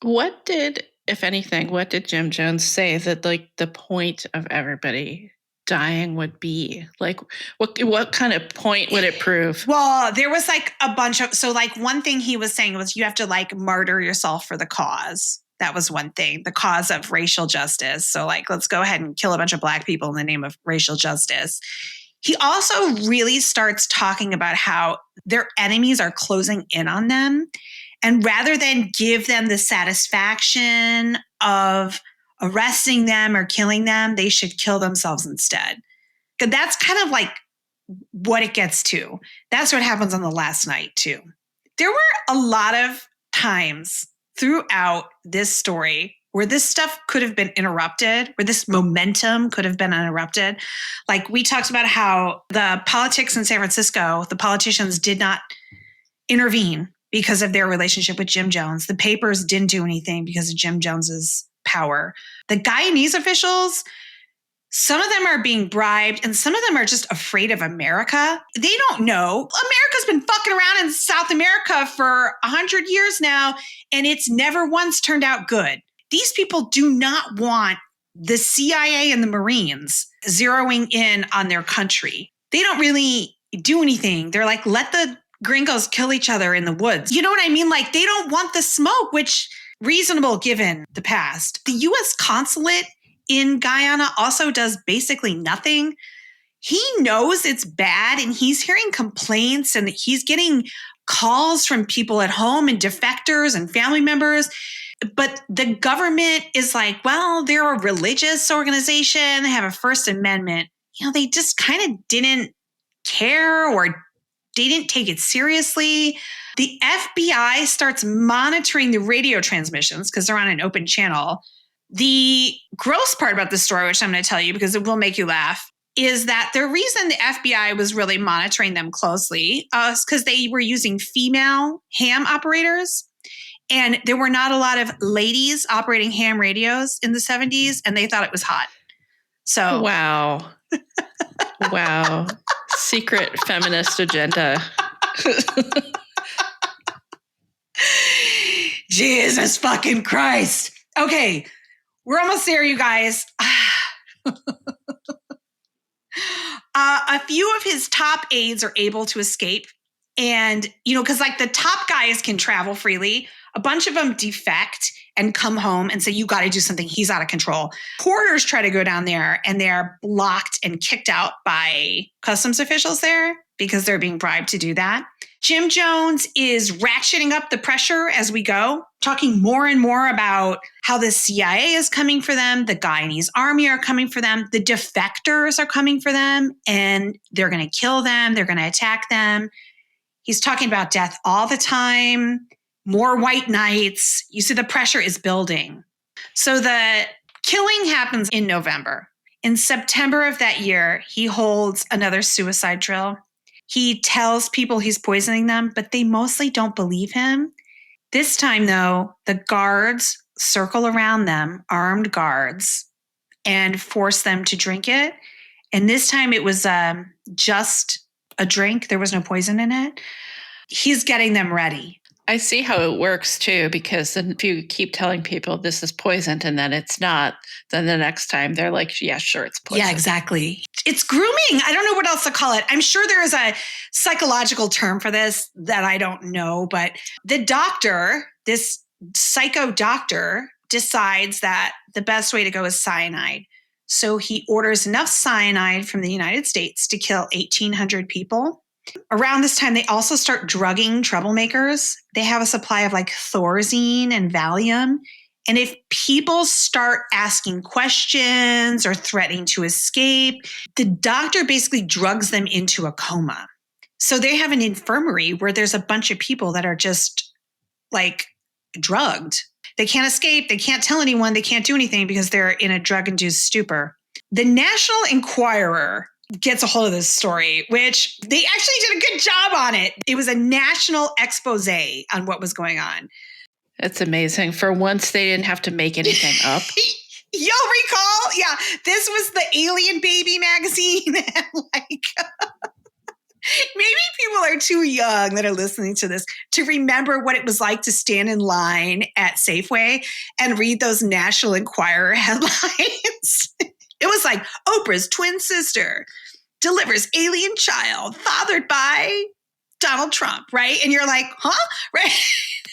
What did Jim Jones say that like the point of everybody dying would be? Like what kind of point would it prove? Well, there was like a bunch of, so like one thing he was saying was you have to like martyr yourself for the cause. That was one thing, the cause of racial justice. So like, let's go ahead and kill a bunch of Black people in the name of racial justice. He also really starts talking about how their enemies are closing in on them. And rather than give them the satisfaction of arresting them or killing them, they should kill themselves instead. Because that's kind of like what it gets to. That's what happens on the last night too. There were a lot of times throughout this story where this stuff could have been interrupted, where this momentum could have been interrupted. Like we talked about how the politics in San Francisco, the politicians did not intervene because of their relationship with Jim Jones. The papers didn't do anything because of Jim Jones's power. The Guyanese officials, some of them are being bribed and some of them are just afraid of America. They don't know. America's been fucking around in South America for 100 years now, and it's never once turned out good. These people do not want the CIA and the Marines zeroing in on their country. They don't really do anything. They're like, let the gringos kill each other in the woods. You know what I mean? Like they don't want the smoke, which reasonable given the past. The U.S. consulate in Guyana also does basically nothing. He knows it's bad and he's hearing complaints and he's getting calls from people at home and defectors and family members. But the government is like, well, they're a religious organization. They have a First Amendment. You know, they just kind of didn't care or they didn't take it seriously. The FBI starts monitoring the radio transmissions because they're on an open channel. The gross part about this story, which I'm going to tell you because it will make you laugh, is that the reason the FBI was really monitoring them closely is because they were using female ham operators. And there were not a lot of ladies operating ham radios in the 70s, and they thought it was hot. So wow. Wow. Secret feminist agenda. Jesus fucking Christ. Okay, we're almost there, you guys. A few of his top aides are able to escape. And, you know, because like the top guys can travel freely. A bunch of them defect and come home and say, you got to do something. He's out of control. Porters try to go down there and they're blocked and kicked out by customs officials there because they're being bribed to do that. Jim Jones is ratcheting up the pressure as we go, talking more and more about how the CIA is coming for them. The Guyanese army are coming for them. The defectors are coming for them and they're going to kill them. They're going to attack them. He's talking about death all the time. More white knights. You see the pressure is building. So the killing happens in November. In September of that year, he holds another suicide drill. He tells people he's poisoning them, but they mostly don't believe him. This time, though, the guards circle around them, armed guards, and force them to drink it. And this time it was just a drink. There was no poison in it. He's getting them ready. I see how it works too, because if you keep telling people this is poisoned and then it's not, then the next time they're like, yeah, sure, it's poison. Yeah, exactly. It's grooming. I don't know what else to call it. I'm sure there is a psychological term for this that I don't know, but the doctor, this psycho doctor, decides that the best way to go is cyanide. So he orders enough cyanide from the United States to kill 1,800 people. Around this time, they also start drugging troublemakers. They have a supply of like Thorazine and Valium. And if people start asking questions or threatening to escape, the doctor basically drugs them into a coma. So they have an infirmary where there's a bunch of people that are just like drugged. They can't escape. They can't tell anyone. They can't do anything because they're in a drug-induced stupor. The National Enquirer gets a hold of this story, which they actually did a good job on it. It was a national expose on what was going on. It's amazing. For once, they didn't have to make anything up. You'll recall, yeah, this was the Alien Baby magazine. Like, maybe people are too young that are listening to this to remember what it was like to stand in line at Safeway and read those National Enquirer headlines. It was like, Oprah's twin sister delivers alien child fathered by Donald Trump, right? And you're like, huh? Right?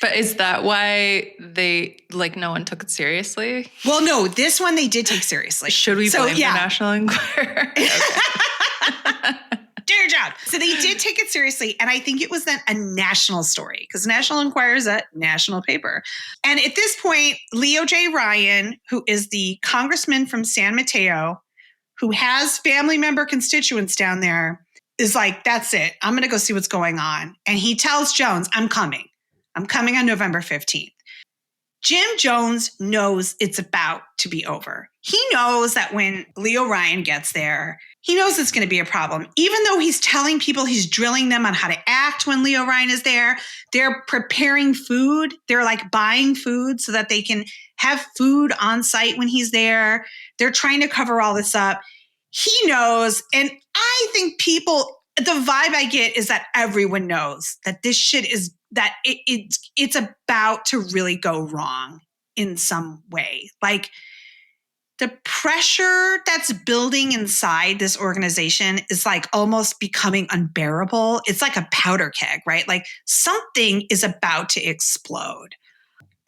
But is that why no one took it seriously? Well, no, this one they did take seriously. Should we blame the National Enquirer? Okay. Do your job. So they did take it seriously. And I think it was then a national story because National Enquirer is a national paper. And at this point, Leo J. Ryan, who is the congressman from San Mateo, who has family member constituents down there, is like, that's it. I'm going to go see what's going on. And he tells Jones, I'm coming. I'm coming on November 15th. Jim Jones knows it's about to be over. He knows that when Leo Ryan gets there, he knows it's going to be a problem. Even though he's telling people he's drilling them on how to act when Leo Ryan is there, they're preparing food. They're like buying food so that they can have food on site when he's there. They're trying to cover all this up. He knows. And I think the vibe I get is that everyone knows that this shit is, that it's about to really go wrong in some way. Like, the pressure that's building inside this organization is like almost becoming unbearable. It's like a powder keg, right? Like something is about to explode.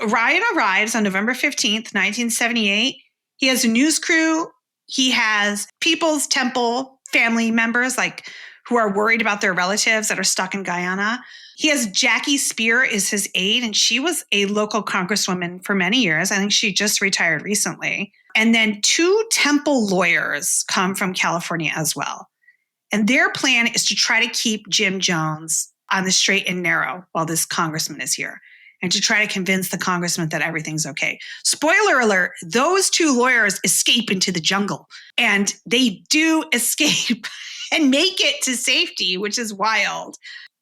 Ryan arrives on November 15th, 1978. He has a news crew. He has People's Temple family members like who are worried about their relatives that are stuck in Guyana. He has Jackie Spear is his aide, and she was a local congresswoman for many years. I think she just retired recently. And then 2 Temple lawyers come from California as well. And their plan is to try to keep Jim Jones on the straight and narrow while this congressman is here and to try to convince the congressman that everything's okay. Spoiler alert, those 2 lawyers escape into the jungle, and they do escape and make it to safety, which is wild.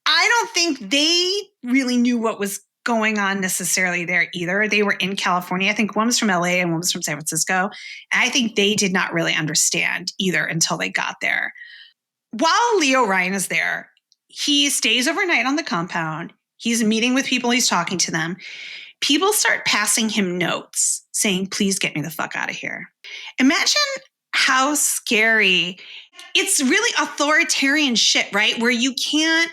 I don't think they really knew what was going on necessarily there either. They were in California. I think one was from LA and one was from San Francisco. And I think they did not really understand either until they got there. While Leo Ryan is there, he stays overnight on the compound. He's meeting with people. He's talking to them. People start passing him notes saying, please get me the fuck out of here. Imagine how scary. It's really authoritarian shit, right? Where you can't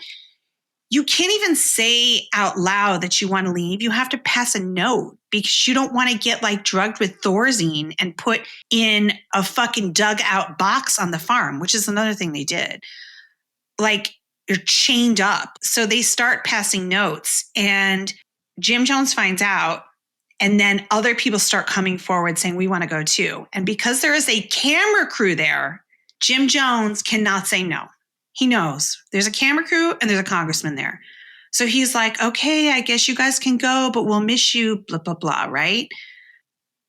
even say out loud that you want to leave. You have to pass a note because you don't want to get like drugged with Thorazine and put in a fucking dug out box on the farm, which is another thing they did. Like, you're chained up. So they start passing notes and Jim Jones finds out. And then other people start coming forward saying, we want to go too. And because there is a camera crew there, Jim Jones cannot say no. He knows there's a camera crew and there's a congressman there. So he's like, okay, I guess you guys can go, but we'll miss you, blah, blah, blah, right?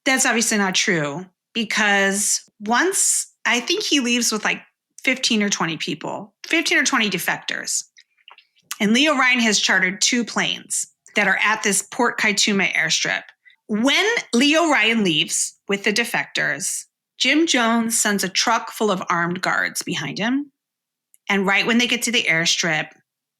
That's obviously not true because once I think he leaves with like 15 or 20 people, 15 or 20 defectors. And Leo Ryan has chartered 2 planes that are at this Port Kaituma airstrip. When Leo Ryan leaves with the defectors, Jim Jones sends a truck full of armed guards behind him. And right when they get to the airstrip,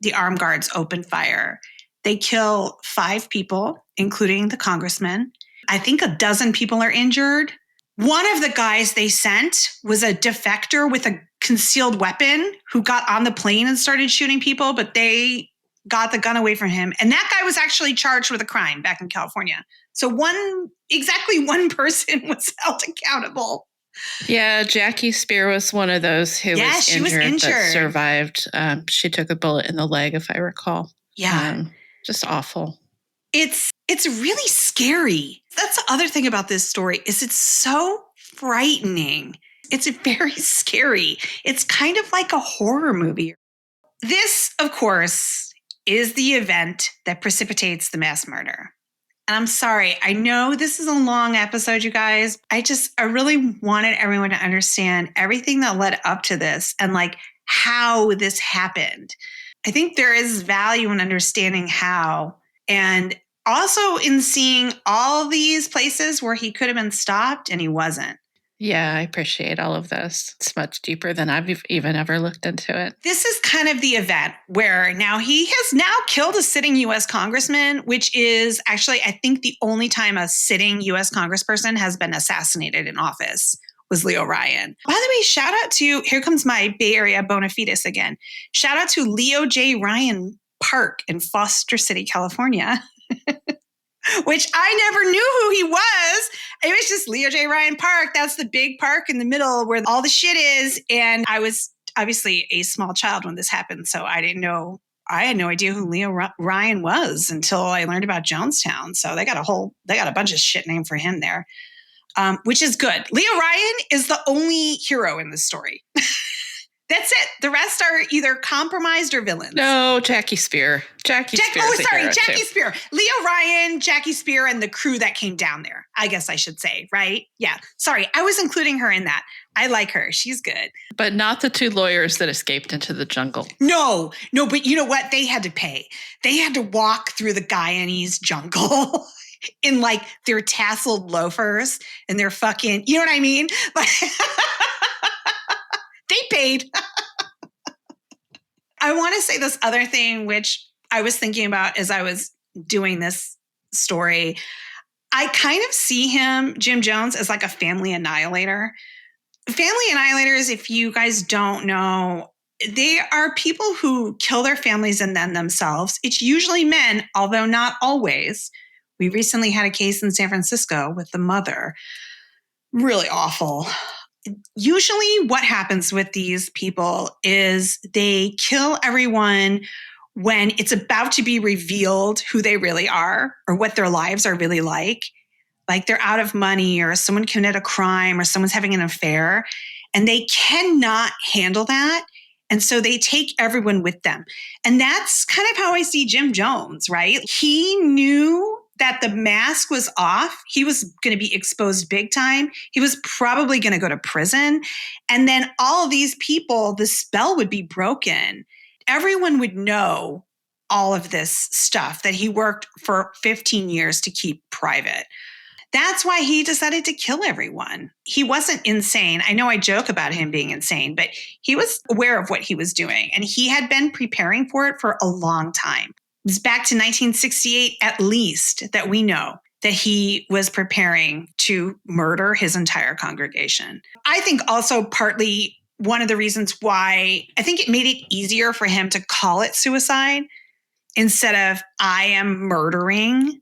the armed guards open fire. They kill 5 people, including the congressman. I think a dozen people are injured. One of the guys they sent was a defector with a concealed weapon who got on the plane and started shooting people, but they got the gun away from him. And that guy was actually charged with a crime back in California. So exactly one person was held accountable. Yeah, Jackie Spear was one of those who was injured that survived. She took a bullet in the leg, if I recall. Yeah. Just awful. It's really scary. That's the other thing about this story is it's so frightening. It's very scary. It's kind of like a horror movie. This, of course, is the event that precipitates the mass murder. And I'm sorry, I know this is a long episode, you guys. I really wanted everyone to understand everything that led up to this and like how this happened. I think there is value in understanding how, and also in seeing all these places where he could have been stopped and he wasn't. Yeah, I appreciate all of this. It's much deeper than I've even ever looked into it. This is kind of the event where now he has now killed a sitting U.S. congressman, which is actually, I think, the only time a sitting U.S. congressperson has been assassinated in office was Leo Ryan. By the way, shout out to, here comes my Bay Area bona fides again. Shout out to Leo J. Ryan Park in Foster City, California. Which I never knew who he was. It was just Leo J. Ryan Park. That's the big park in the middle where all the shit is. And I was obviously a small child when this happened. So I didn't know, I had no idea who Leo Ryan was until I learned about Jonestown. So they got a bunch of shit named for him there, which is good. Leo Ryan is the only hero in this story. That's it. The rest are either compromised or villains. No, Jackie Spear. Jackie Spear. Jackie Spear. Leo Ryan, Jackie Spear, and the crew that came down there, I guess I should say, right? Yeah. Sorry, I was including her in that. I like her. She's good. But not the 2 lawyers that escaped into the jungle. No, but you know what? They had to pay. They had to walk through the Guyanese jungle in like their tasseled loafers and their fucking, you know what I mean? Like, they paid. I want to say this other thing, which I was thinking about as I was doing this story. I kind of see him, Jim Jones, as like a family annihilator. Family annihilators, if you guys don't know, they are people who kill their families and then themselves. It's usually men, although not always. We recently had a case in San Francisco with the mother. Really awful. Usually what happens with these people is they kill everyone when it's about to be revealed who they really are or what their lives are really like they're out of money or someone committed a crime or someone's having an affair, and they cannot handle that. And so they take everyone with them. And that's kind of how I see Jim Jones, right? He knew that the mask was off. He was going to be exposed big time. He was probably going to go to prison. And then all of these people, the spell would be broken. Everyone would know all of this stuff that he worked for 15 years to keep private. That's why he decided to kill everyone. He wasn't insane. I know I joke about him being insane, but he was aware of what he was doing. And he had been preparing for it for a long time. It's back to 1968, at least, that we know that he was preparing to murder his entire congregation. I think also partly one of the reasons why I think it made it easier for him to call it suicide instead of I am murdering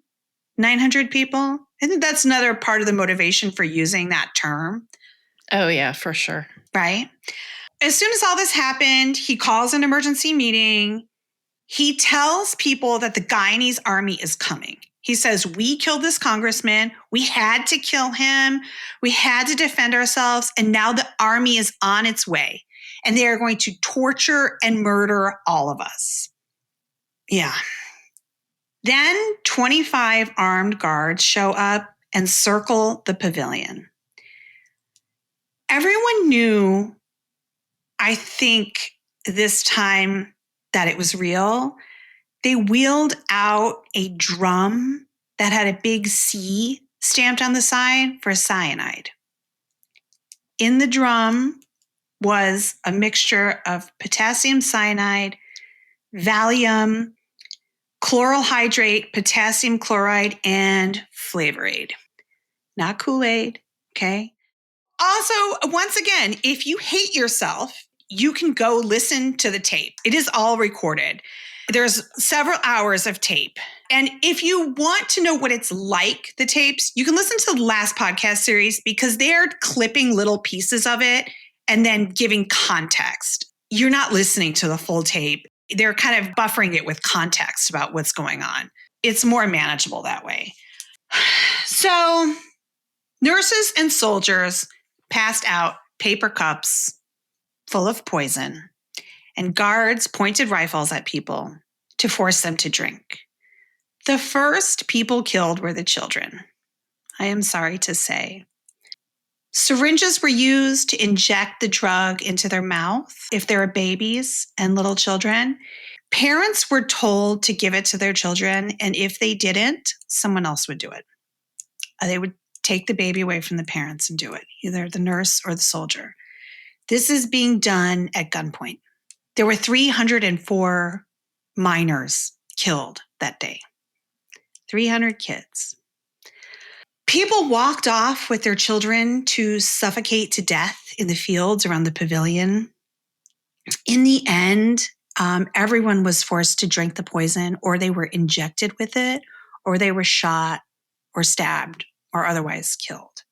900 people. I think that's another part of the motivation for using that term. Oh, yeah, for sure. Right? As soon as all this happened, he calls an emergency meeting. He tells people that the Guyanese army is coming. He says, we killed this congressman. We had to kill him. We had to defend ourselves. And now the army is on its way. And they are going to torture and murder all of us. Yeah. Then 25 armed guards show up and circle the pavilion. Everyone knew, I think, this time that it was real. They wheeled out a drum that had a big C stamped on the side for cyanide. In the drum was a mixture of potassium cyanide, Valium, chloral hydrate, potassium chloride, and Flavorade. Not Kool-Aid, okay? Also, once again, if you hate yourself, you can go listen to the tape. It is all recorded. There's several hours of tape. And if you want to know what it's like, the tapes, you can listen to the last podcast series because they're clipping little pieces of it and then giving context. You're not listening to the full tape. They're kind of buffering it with context about what's going on. It's more manageable that way. So nurses and soldiers passed out paper cups full of poison, and guards pointed rifles at people to force them to drink. The first people killed were the children, I am sorry to say. Syringes were used to inject the drug into their mouth if there were babies and little children. Parents were told to give it to their children, and if they didn't, someone else would do it. They would take the baby away from the parents and do it, either the nurse or the soldier. This is being done at gunpoint. There were 304 minors killed that day. 300 kids. People walked off with their children to suffocate to death in the fields around the pavilion. In the end, everyone was forced to drink the poison, or they were injected with it, or they were shot or stabbed or otherwise killed.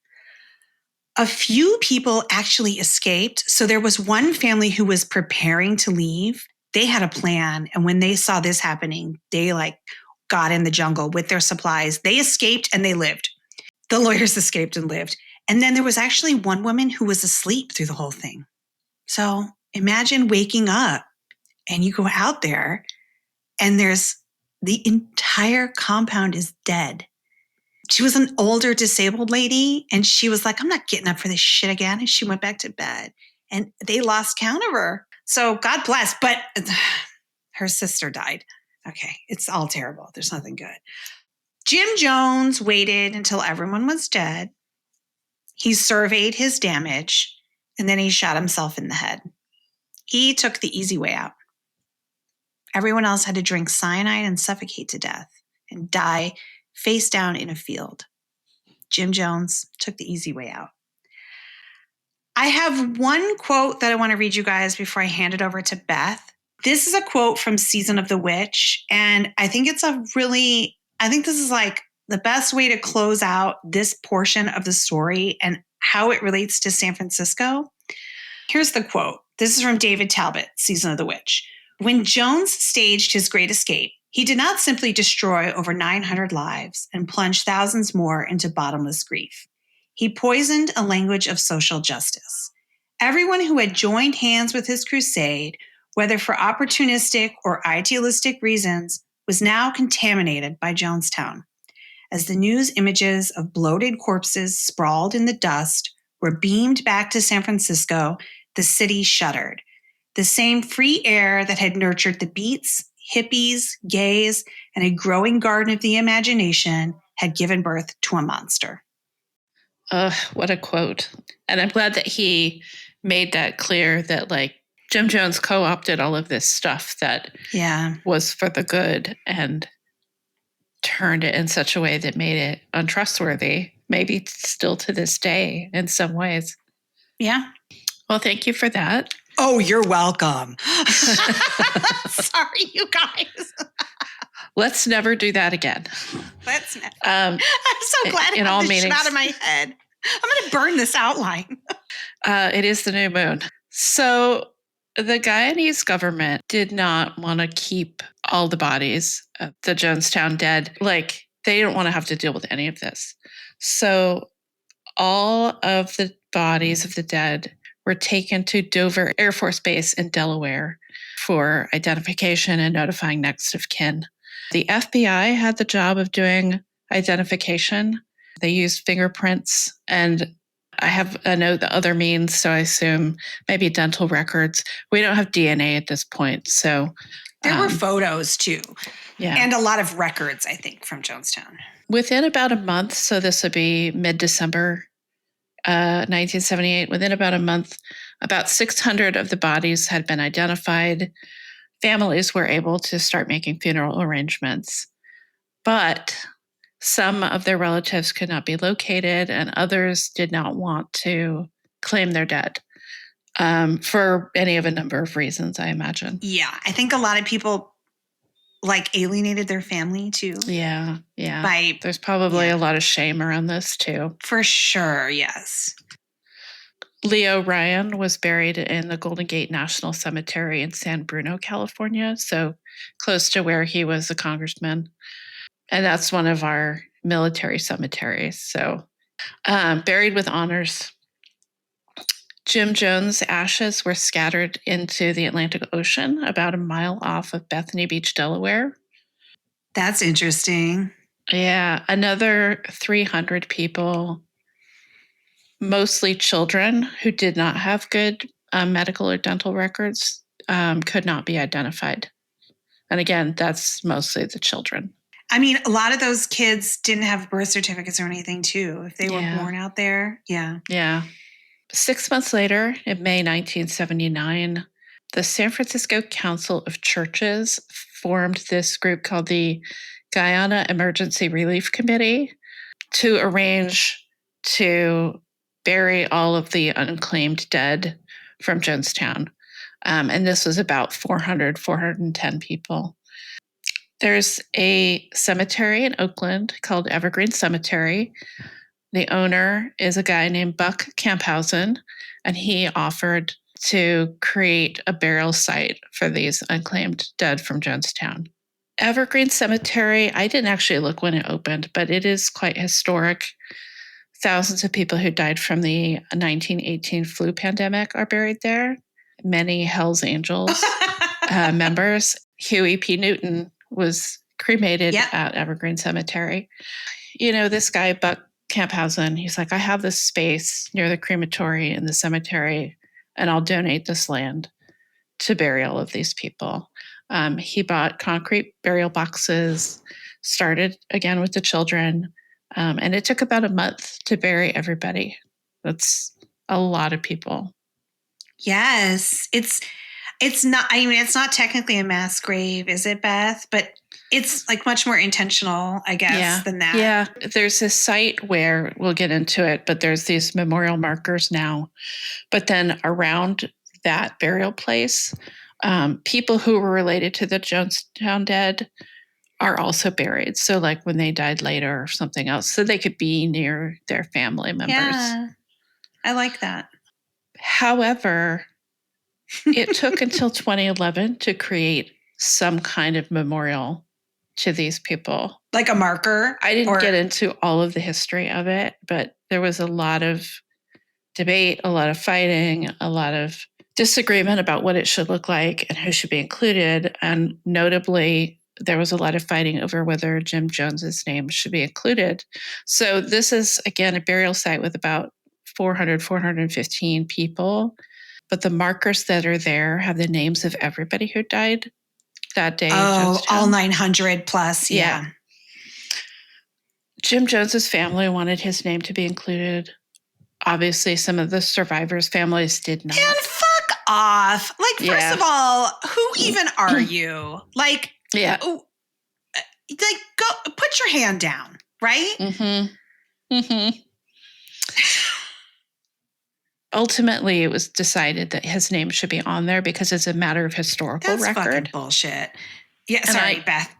A few people actually escaped. So there was one family who was preparing to leave. They had a plan. And when they saw this happening, they got in the jungle with their supplies. They escaped and they lived. The lawyers escaped and lived. And then there was actually one woman who was asleep through the whole thing. So imagine waking up and you go out there and there's the entire compound is dead. She was an older disabled lady and she was like, I'm not getting up for this shit again. And she went back to bed and they lost count of her. So God bless, but her sister died. Okay, it's all terrible. There's nothing good. Jim Jones waited until everyone was dead. He surveyed his damage and then he shot himself in the head. He took the easy way out. Everyone else had to drink cyanide and suffocate to death and die face down in a field. Jim Jones took the easy way out. I have one quote that I want to read you guys before I hand it over to Beth. This is a quote from Season of the Witch, and I think this is like the best way to close out this portion of the story and how it relates to San Francisco. Here's the quote. This is from David Talbot, Season of the Witch. When Jones staged his great escape, he did not simply destroy over 900 lives and plunge thousands more into bottomless grief. He poisoned a language of social justice. Everyone who had joined hands with his crusade, whether for opportunistic or idealistic reasons, was now contaminated by Jonestown. As the news images of bloated corpses sprawled in the dust were beamed back to San Francisco, the city shuddered. The same free air that had nurtured the beats, hippies, gays, and a growing garden of the imagination had given birth to a monster. What a quote. And I'm glad that he made that clear that Jim Jones co-opted all of this stuff that was for the good and turned it in such a way that made it untrustworthy, maybe still to this day in some ways. Yeah. Well, thank you for that. Oh, you're welcome. Sorry, you guys. Let's never do that again. Let's never. I'm so glad I got this shit out of my head. I'm going to burn this outline. It is the new moon. So the Guyanese government did not want to keep all the bodies of the Jonestown dead. They didn't want to have to deal with any of this. So all of the bodies of the dead were taken to Dover Air Force Base in Delaware for identification and notifying next of kin. The FBI had the job of doing identification. They used fingerprints, and I have a note the other means, so I assume maybe dental records. We don't have DNA at this point, so there were photos too. Yeah. And a lot of records, I think, from Jonestown. Within about a month, so this would be mid-December 1978, within about a month, about 600 of the bodies had been identified. Families were able to start making funeral arrangements, but some of their relatives could not be located and others did not want to claim their dead for any of a number of reasons, I imagine. Yeah, I think a lot of people alienated their family too. Yeah. There's probably a lot of shame around this too. For sure, yes. Leo Ryan was buried in the Golden Gate National Cemetery in San Bruno, California, so close to where he was a congressman. And that's one of our military cemeteries. So buried with honors. Jim Jones' ashes were scattered into the Atlantic Ocean about a mile off of Bethany Beach, Delaware. That's interesting. Yeah, another 300 people, mostly children who did not have good medical or dental records, could not be identified. And again, that's mostly the children. I mean, a lot of those kids didn't have birth certificates or anything too, if they were born out there. Yeah. Yeah. 6 months later, in May 1979, the San Francisco Council of Churches formed this group called the Guyana Emergency Relief Committee to arrange to bury all of the unclaimed dead from Jonestown. And this was about 410 people. There's a cemetery in Oakland called Evergreen Cemetery. The owner is a guy named Buck Camphausen, and he offered to create a burial site for these unclaimed dead from Jonestown. Evergreen Cemetery, I didn't actually look when it opened, but it is quite historic. Thousands of people who died from the 1918 flu pandemic are buried there. Many Hells Angels members. Huey P. Newton was cremated at Evergreen Cemetery. You know, this guy, Buck Camphausen, he's like, I have this space near the crematory in the cemetery, and I'll donate this land to bury all of these people. He bought concrete burial boxes, started again with the children, and it took about a month to bury everybody. That's a lot of people. Yes. It's not, I mean, it's not technically a mass grave, is it, Beth? But it's much more intentional, I guess, than that. Yeah. There's a site where we'll get into it, but there's these memorial markers now. But then around that burial place, people who were related to the Jonestown dead are also buried. So when they died later or something else, so they could be near their family members. Yeah, I like that. However, it took until 2011 to create some kind of memorial to these people. Like a marker? I didn't get into all of the history of it, but there was a lot of debate, a lot of fighting, a lot of disagreement about what it should look like and who should be included. And notably, there was a lot of fighting over whether Jim Jones's name should be included. So this is, again, a burial site with about 415 people. But the markers that are there have the names of everybody who died that day. Oh, all 900 plus. Yeah. Jim Jones's family wanted his name to be included. Obviously, some of the survivors' families did not. And fuck off. First of all, who even are you? Go put your hand down, right? Mm-hmm. Ultimately, it was decided that his name should be on there because it's a matter of historical record. That's fucking bullshit. Yeah, sorry, Beth.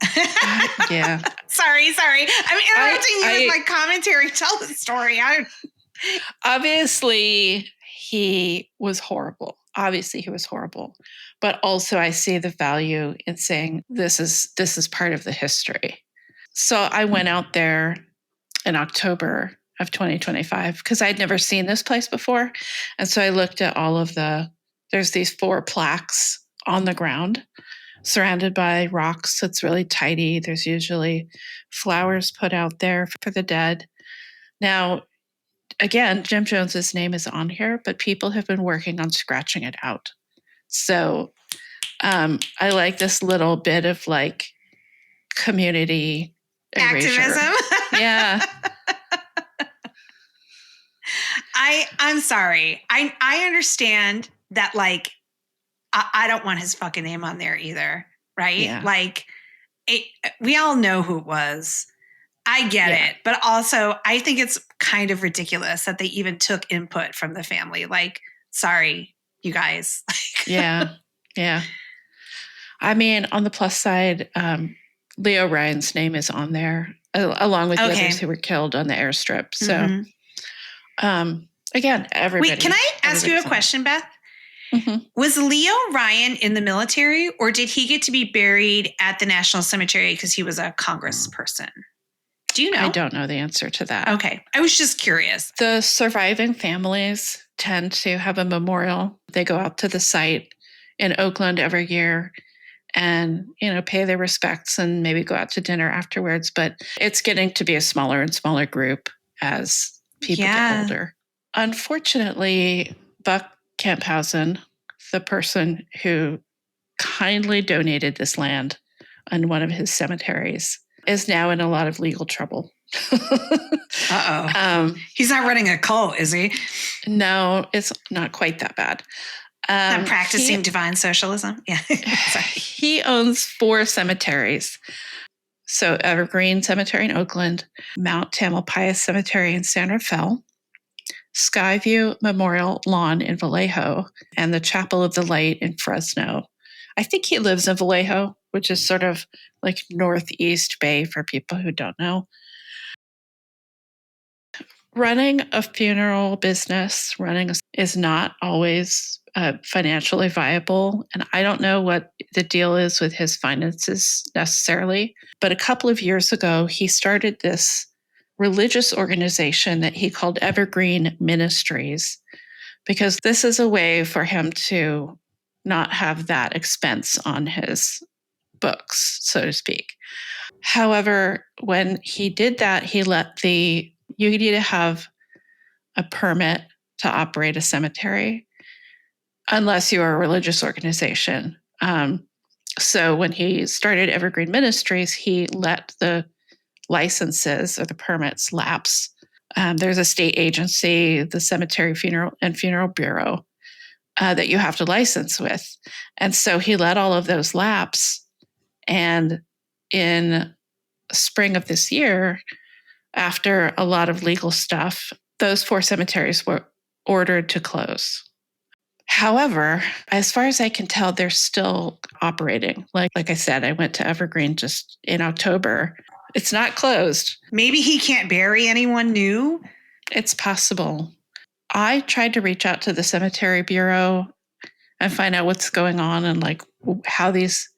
Yeah. Sorry. I'm interrupting you with my commentary. Tell the story. Obviously, he was horrible. But also I see the value in saying this is part of the history. So I went out there in October of 2025 because I'd never seen this place before. And so I looked at all of there's these 4 plaques on the ground surrounded by rocks. It's really tidy. There's usually flowers put out there for the dead. Now, again, Jim Jones's name is on here, but people have been working on scratching it out. So I like this little bit of like community activism. Yeah. I'm sorry. I understand that, like, I don't want his fucking name on there either, right? Yeah. Like, we all know who it was. I get it. But also, I think it's kind of ridiculous that they even took input from the family. Like, sorry, you guys. Yeah. I mean, on the plus side, Leo Ryan's name is on there, along with the others who were killed on the airstrip. So, again, everybody. Wait, can I ask you a question, Beth? Mm-hmm. Was Leo Ryan in the military, or did he get to be buried at the National Cemetery because he was a congressperson? Do you know? I don't know the answer to that. Okay. I was just curious. The surviving families tend to have a memorial. They go out to the site in Oakland every year and, pay their respects and maybe go out to dinner afterwards. But it's getting to be a smaller and smaller group as people get older. Unfortunately, Buck Camphausen, the person who kindly donated this land on one of his cemeteries, is now in a lot of legal trouble. Uh-oh. He's not running a cult, is he? No, it's not quite that bad. Not practicing divine socialism? Yeah. He owns 4 cemeteries. So Evergreen Cemetery in Oakland, Mount Tamalpais Cemetery in San Rafael, Skyview Memorial Lawn in Vallejo, and the Chapel of the Light in Fresno. I think he lives in Vallejo, which is sort of like Northeast Bay for people who don't know. Running a funeral business, is not always financially viable. And I don't know what the deal is with his finances necessarily. But a couple of years ago, he started this religious organization that he called Evergreen Ministries, because this is a way for him to not have that expense on his books, so to speak. However, when he did that, he you need to have a permit to operate a cemetery unless you are a religious organization. So when he started Evergreen Ministries, he let the licenses or the permits lapse. There's a state agency, the Cemetery Funeral Bureau, that you have to license with. And so he let all of those lapse. And in spring of this year, after a lot of legal stuff, those 4 cemeteries were ordered to close. However, as far as I can tell, they're still operating. Like I said, I went to Evergreen just in October. It's not closed. Maybe he can't bury anyone new? It's possible. I tried to reach out to the Cemetery Bureau and find out what's going on and like how these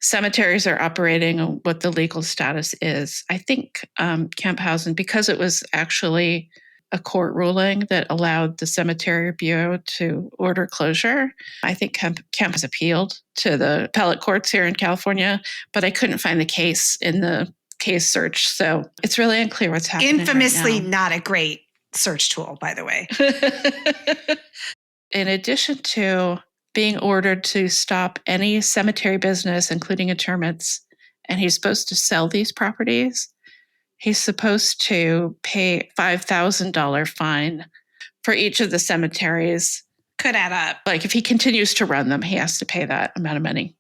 cemeteries are operating and what the legal status is. I think Camphausen, because it was actually a court ruling that allowed the Cemetery Bureau to order closure, I think Camp has appealed to the appellate courts here in California, but I couldn't find the case in the case search. So it's really unclear what's happening. Infamously right now. Not a great search tool, by the way. In addition to being ordered to stop any cemetery business, including interments, and he's supposed to sell these properties, he's supposed to pay $5,000 fine for each of the cemeteries. Could add up. Like if he continues to run them, he has to pay that amount of money.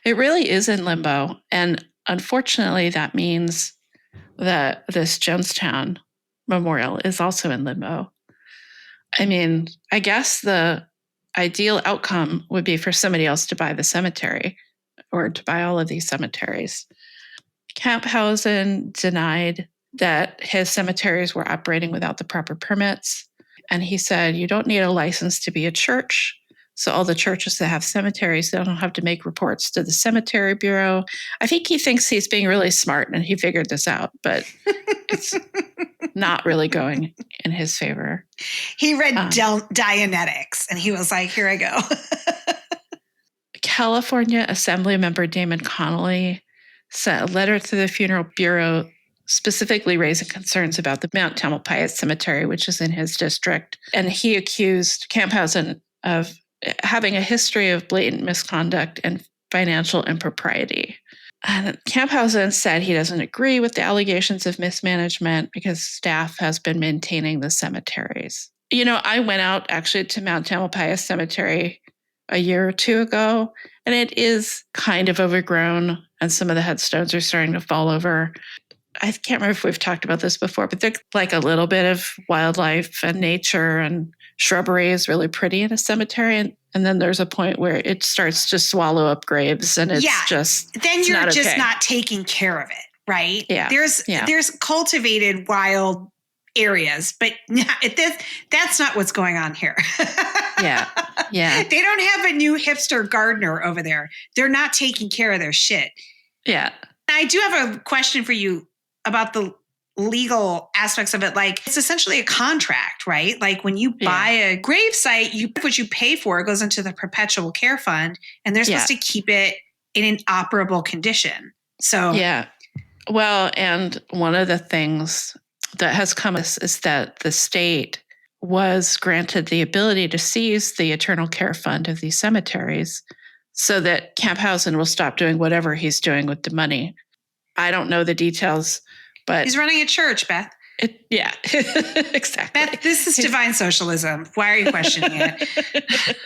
It really is in limbo. And unfortunately, that means that this Jonestown memorial is also in limbo. I mean, I guess the ideal outcome would be for somebody else to buy the cemetery or to buy all of these cemeteries. Camphausen denied that his cemeteries were operating without the proper permits. And he said, you don't need a license to be a church. So all the churches that have cemeteries, they don't have to make reports to the Cemetery Bureau. I think he thinks he's being really smart and he figured this out, but it's not really going in his favor. He read Dianetics and he was like, here I go. California Assembly member Damon Connolly sent a letter to the Funeral Bureau specifically raising concerns about the Mount Tamalpais Cemetery, which is in his district. And he accused Camphausen of having a history of blatant misconduct and financial impropriety. And Camphausen said he doesn't agree with the allegations of mismanagement because staff has been maintaining the cemeteries. I went out actually to Mount Tamalpais Cemetery a year or two ago, and it is kind of overgrown, and some of the headstones are starting to fall over. I can't remember if we've talked about this before, but there's like a little bit of wildlife and nature and shrubbery is really pretty in a cemetery. And then there's a point where it starts to swallow up graves, and it's then you're just not taking care of it, right? Yeah. There's cultivated wild areas, but that's not what's going on here. Yeah. They don't have a new hipster gardener over there. They're not taking care of their shit. Yeah. I do have a question for you about the legal aspects of it. Like, it's essentially a contract, right? Like, when you buy a grave site, what you pay for, it goes into the perpetual care fund, and they're supposed to keep it in an operable condition. So well, and one of the things that has come is that the state was granted the ability to seize the eternal care fund of these cemeteries so that Camphausen will stop doing whatever he's doing with the money. I don't know the details, but he's running a church, Beth. Exactly. Beth, this is divine socialism. Why are you questioning it?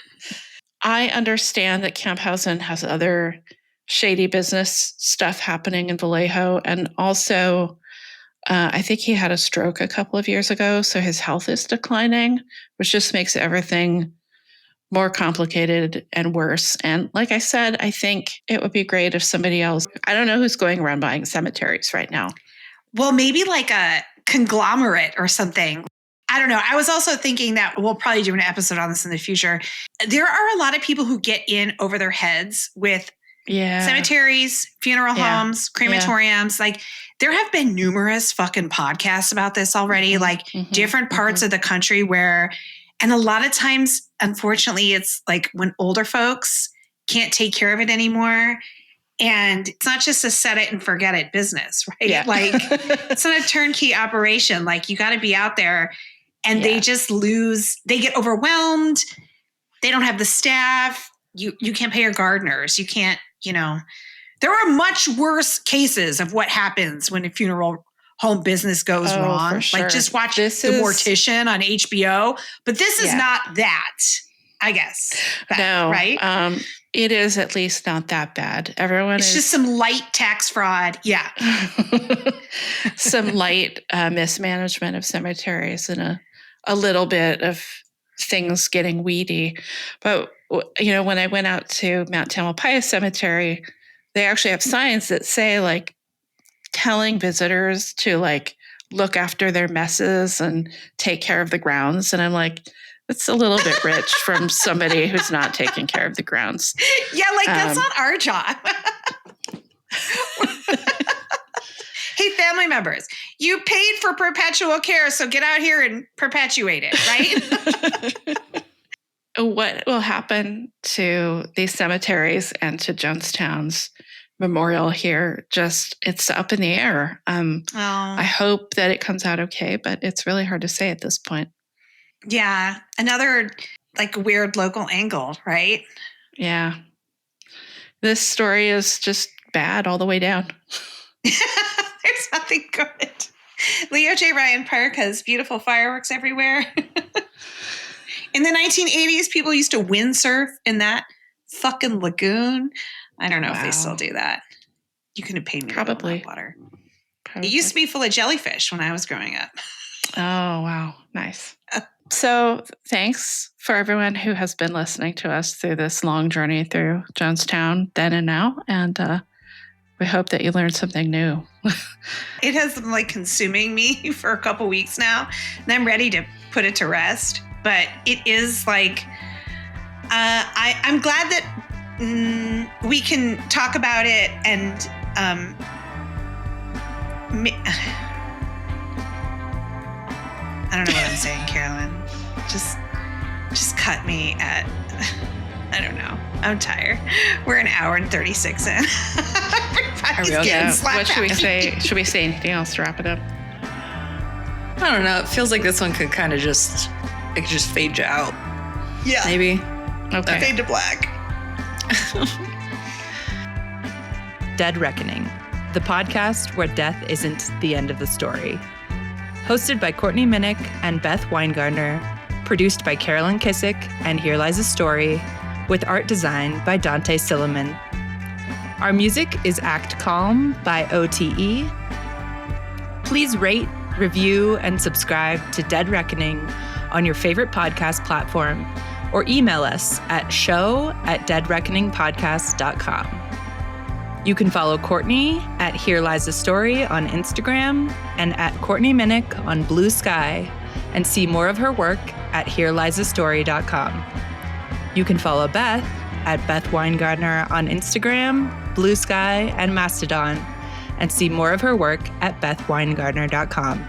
I understand that Camphausen has other shady business stuff happening in Vallejo, and also I think he had a stroke a couple of years ago, so his health is declining, which just makes everything more complicated and worse. And like I said, I think it would be great if somebody else, I don't know who's going around buying cemeteries right now. Well, maybe like a conglomerate or something. I don't know. I was also thinking that we'll probably do an episode on this in the future. There are a lot of people who get in over their heads with cemeteries, funeral homes, crematoriums. Like, there have been numerous fucking podcasts about this already, different parts of the country where, and a lot of times, unfortunately, it's like when older folks can't take care of it anymore. And it's not just a set it and forget it business, right? Yeah. Like, it's not a turnkey operation. Like, you got to be out there, and they just they get overwhelmed. They don't have the staff. You can't pay your gardeners. You can't, there are much worse cases of what happens when a funeral home business goes wrong. Sure. Like, just watch The Mortician on HBO. But this is not that, I guess. No. Right? It is at least not that bad. It's just some light tax fraud. Yeah. Some light mismanagement of cemeteries and a little bit of things getting weedy. But, when I went out to Mount Tamalpais Cemetery, they actually have signs that say, like, telling visitors to, like, look after their messes and take care of the grounds. And I'm like, it's a little bit rich from somebody who's not taking care of the grounds. Yeah, like, that's not our job. Hey, family members, you paid for perpetual care, so get out here and perpetuate it, right? What will happen to these cemeteries and to Jonestown's memorial here? It's up in the air. I hope that it comes out okay, but it's really hard to say at this point. Yeah. Another, like, weird local angle, right? Yeah. This story is just bad all the way down. There's nothing good. Leo J. Ryan Park has beautiful fireworks everywhere. In the 1980s, people used to windsurf in that fucking lagoon. I don't know if they still do that. You couldn't pay me Probably. that water. Probably. It used to be full of jellyfish when I was growing up. Oh, wow. Nice. So thanks for everyone who has been listening to us through this long journey through Jonestown then and now. And we hope that you learned something new. It has been, like, consuming me for a couple weeks now, and I'm ready to put it to rest. But it is like, I'm glad that we can talk about it and I don't know what I'm saying, Carolyn. Just cut me at I don't know. I'm tired. We're an hour and 36 in. Are we okay? What should we say? Should we say anything else to wrap it up? I don't know. It feels like this one could kind of just fade you out. Yeah. Maybe. Okay. Fade to black. Dead Reckoning, the podcast where death isn't the end of the story. Hosted by Courtney Minnick and Beth Weingartner. Produced by Carolyn Kissick and Here Lies a Story. With art design by Dante Silliman. Our music is Act Calm by OTE. Please rate, review, and subscribe to Dead Reckoning on your favorite podcast platform or email us at show@deadreckoningpodcast.com. You can follow Courtney at Here Lies a Story on Instagram and at Courtney Minnick on Blue Sky and see more of her work at herelisastory.com. You can follow Beth at Beth Weingartner on Instagram, Blue Sky, and Mastodon, and see more of her work at bethweingartner.com.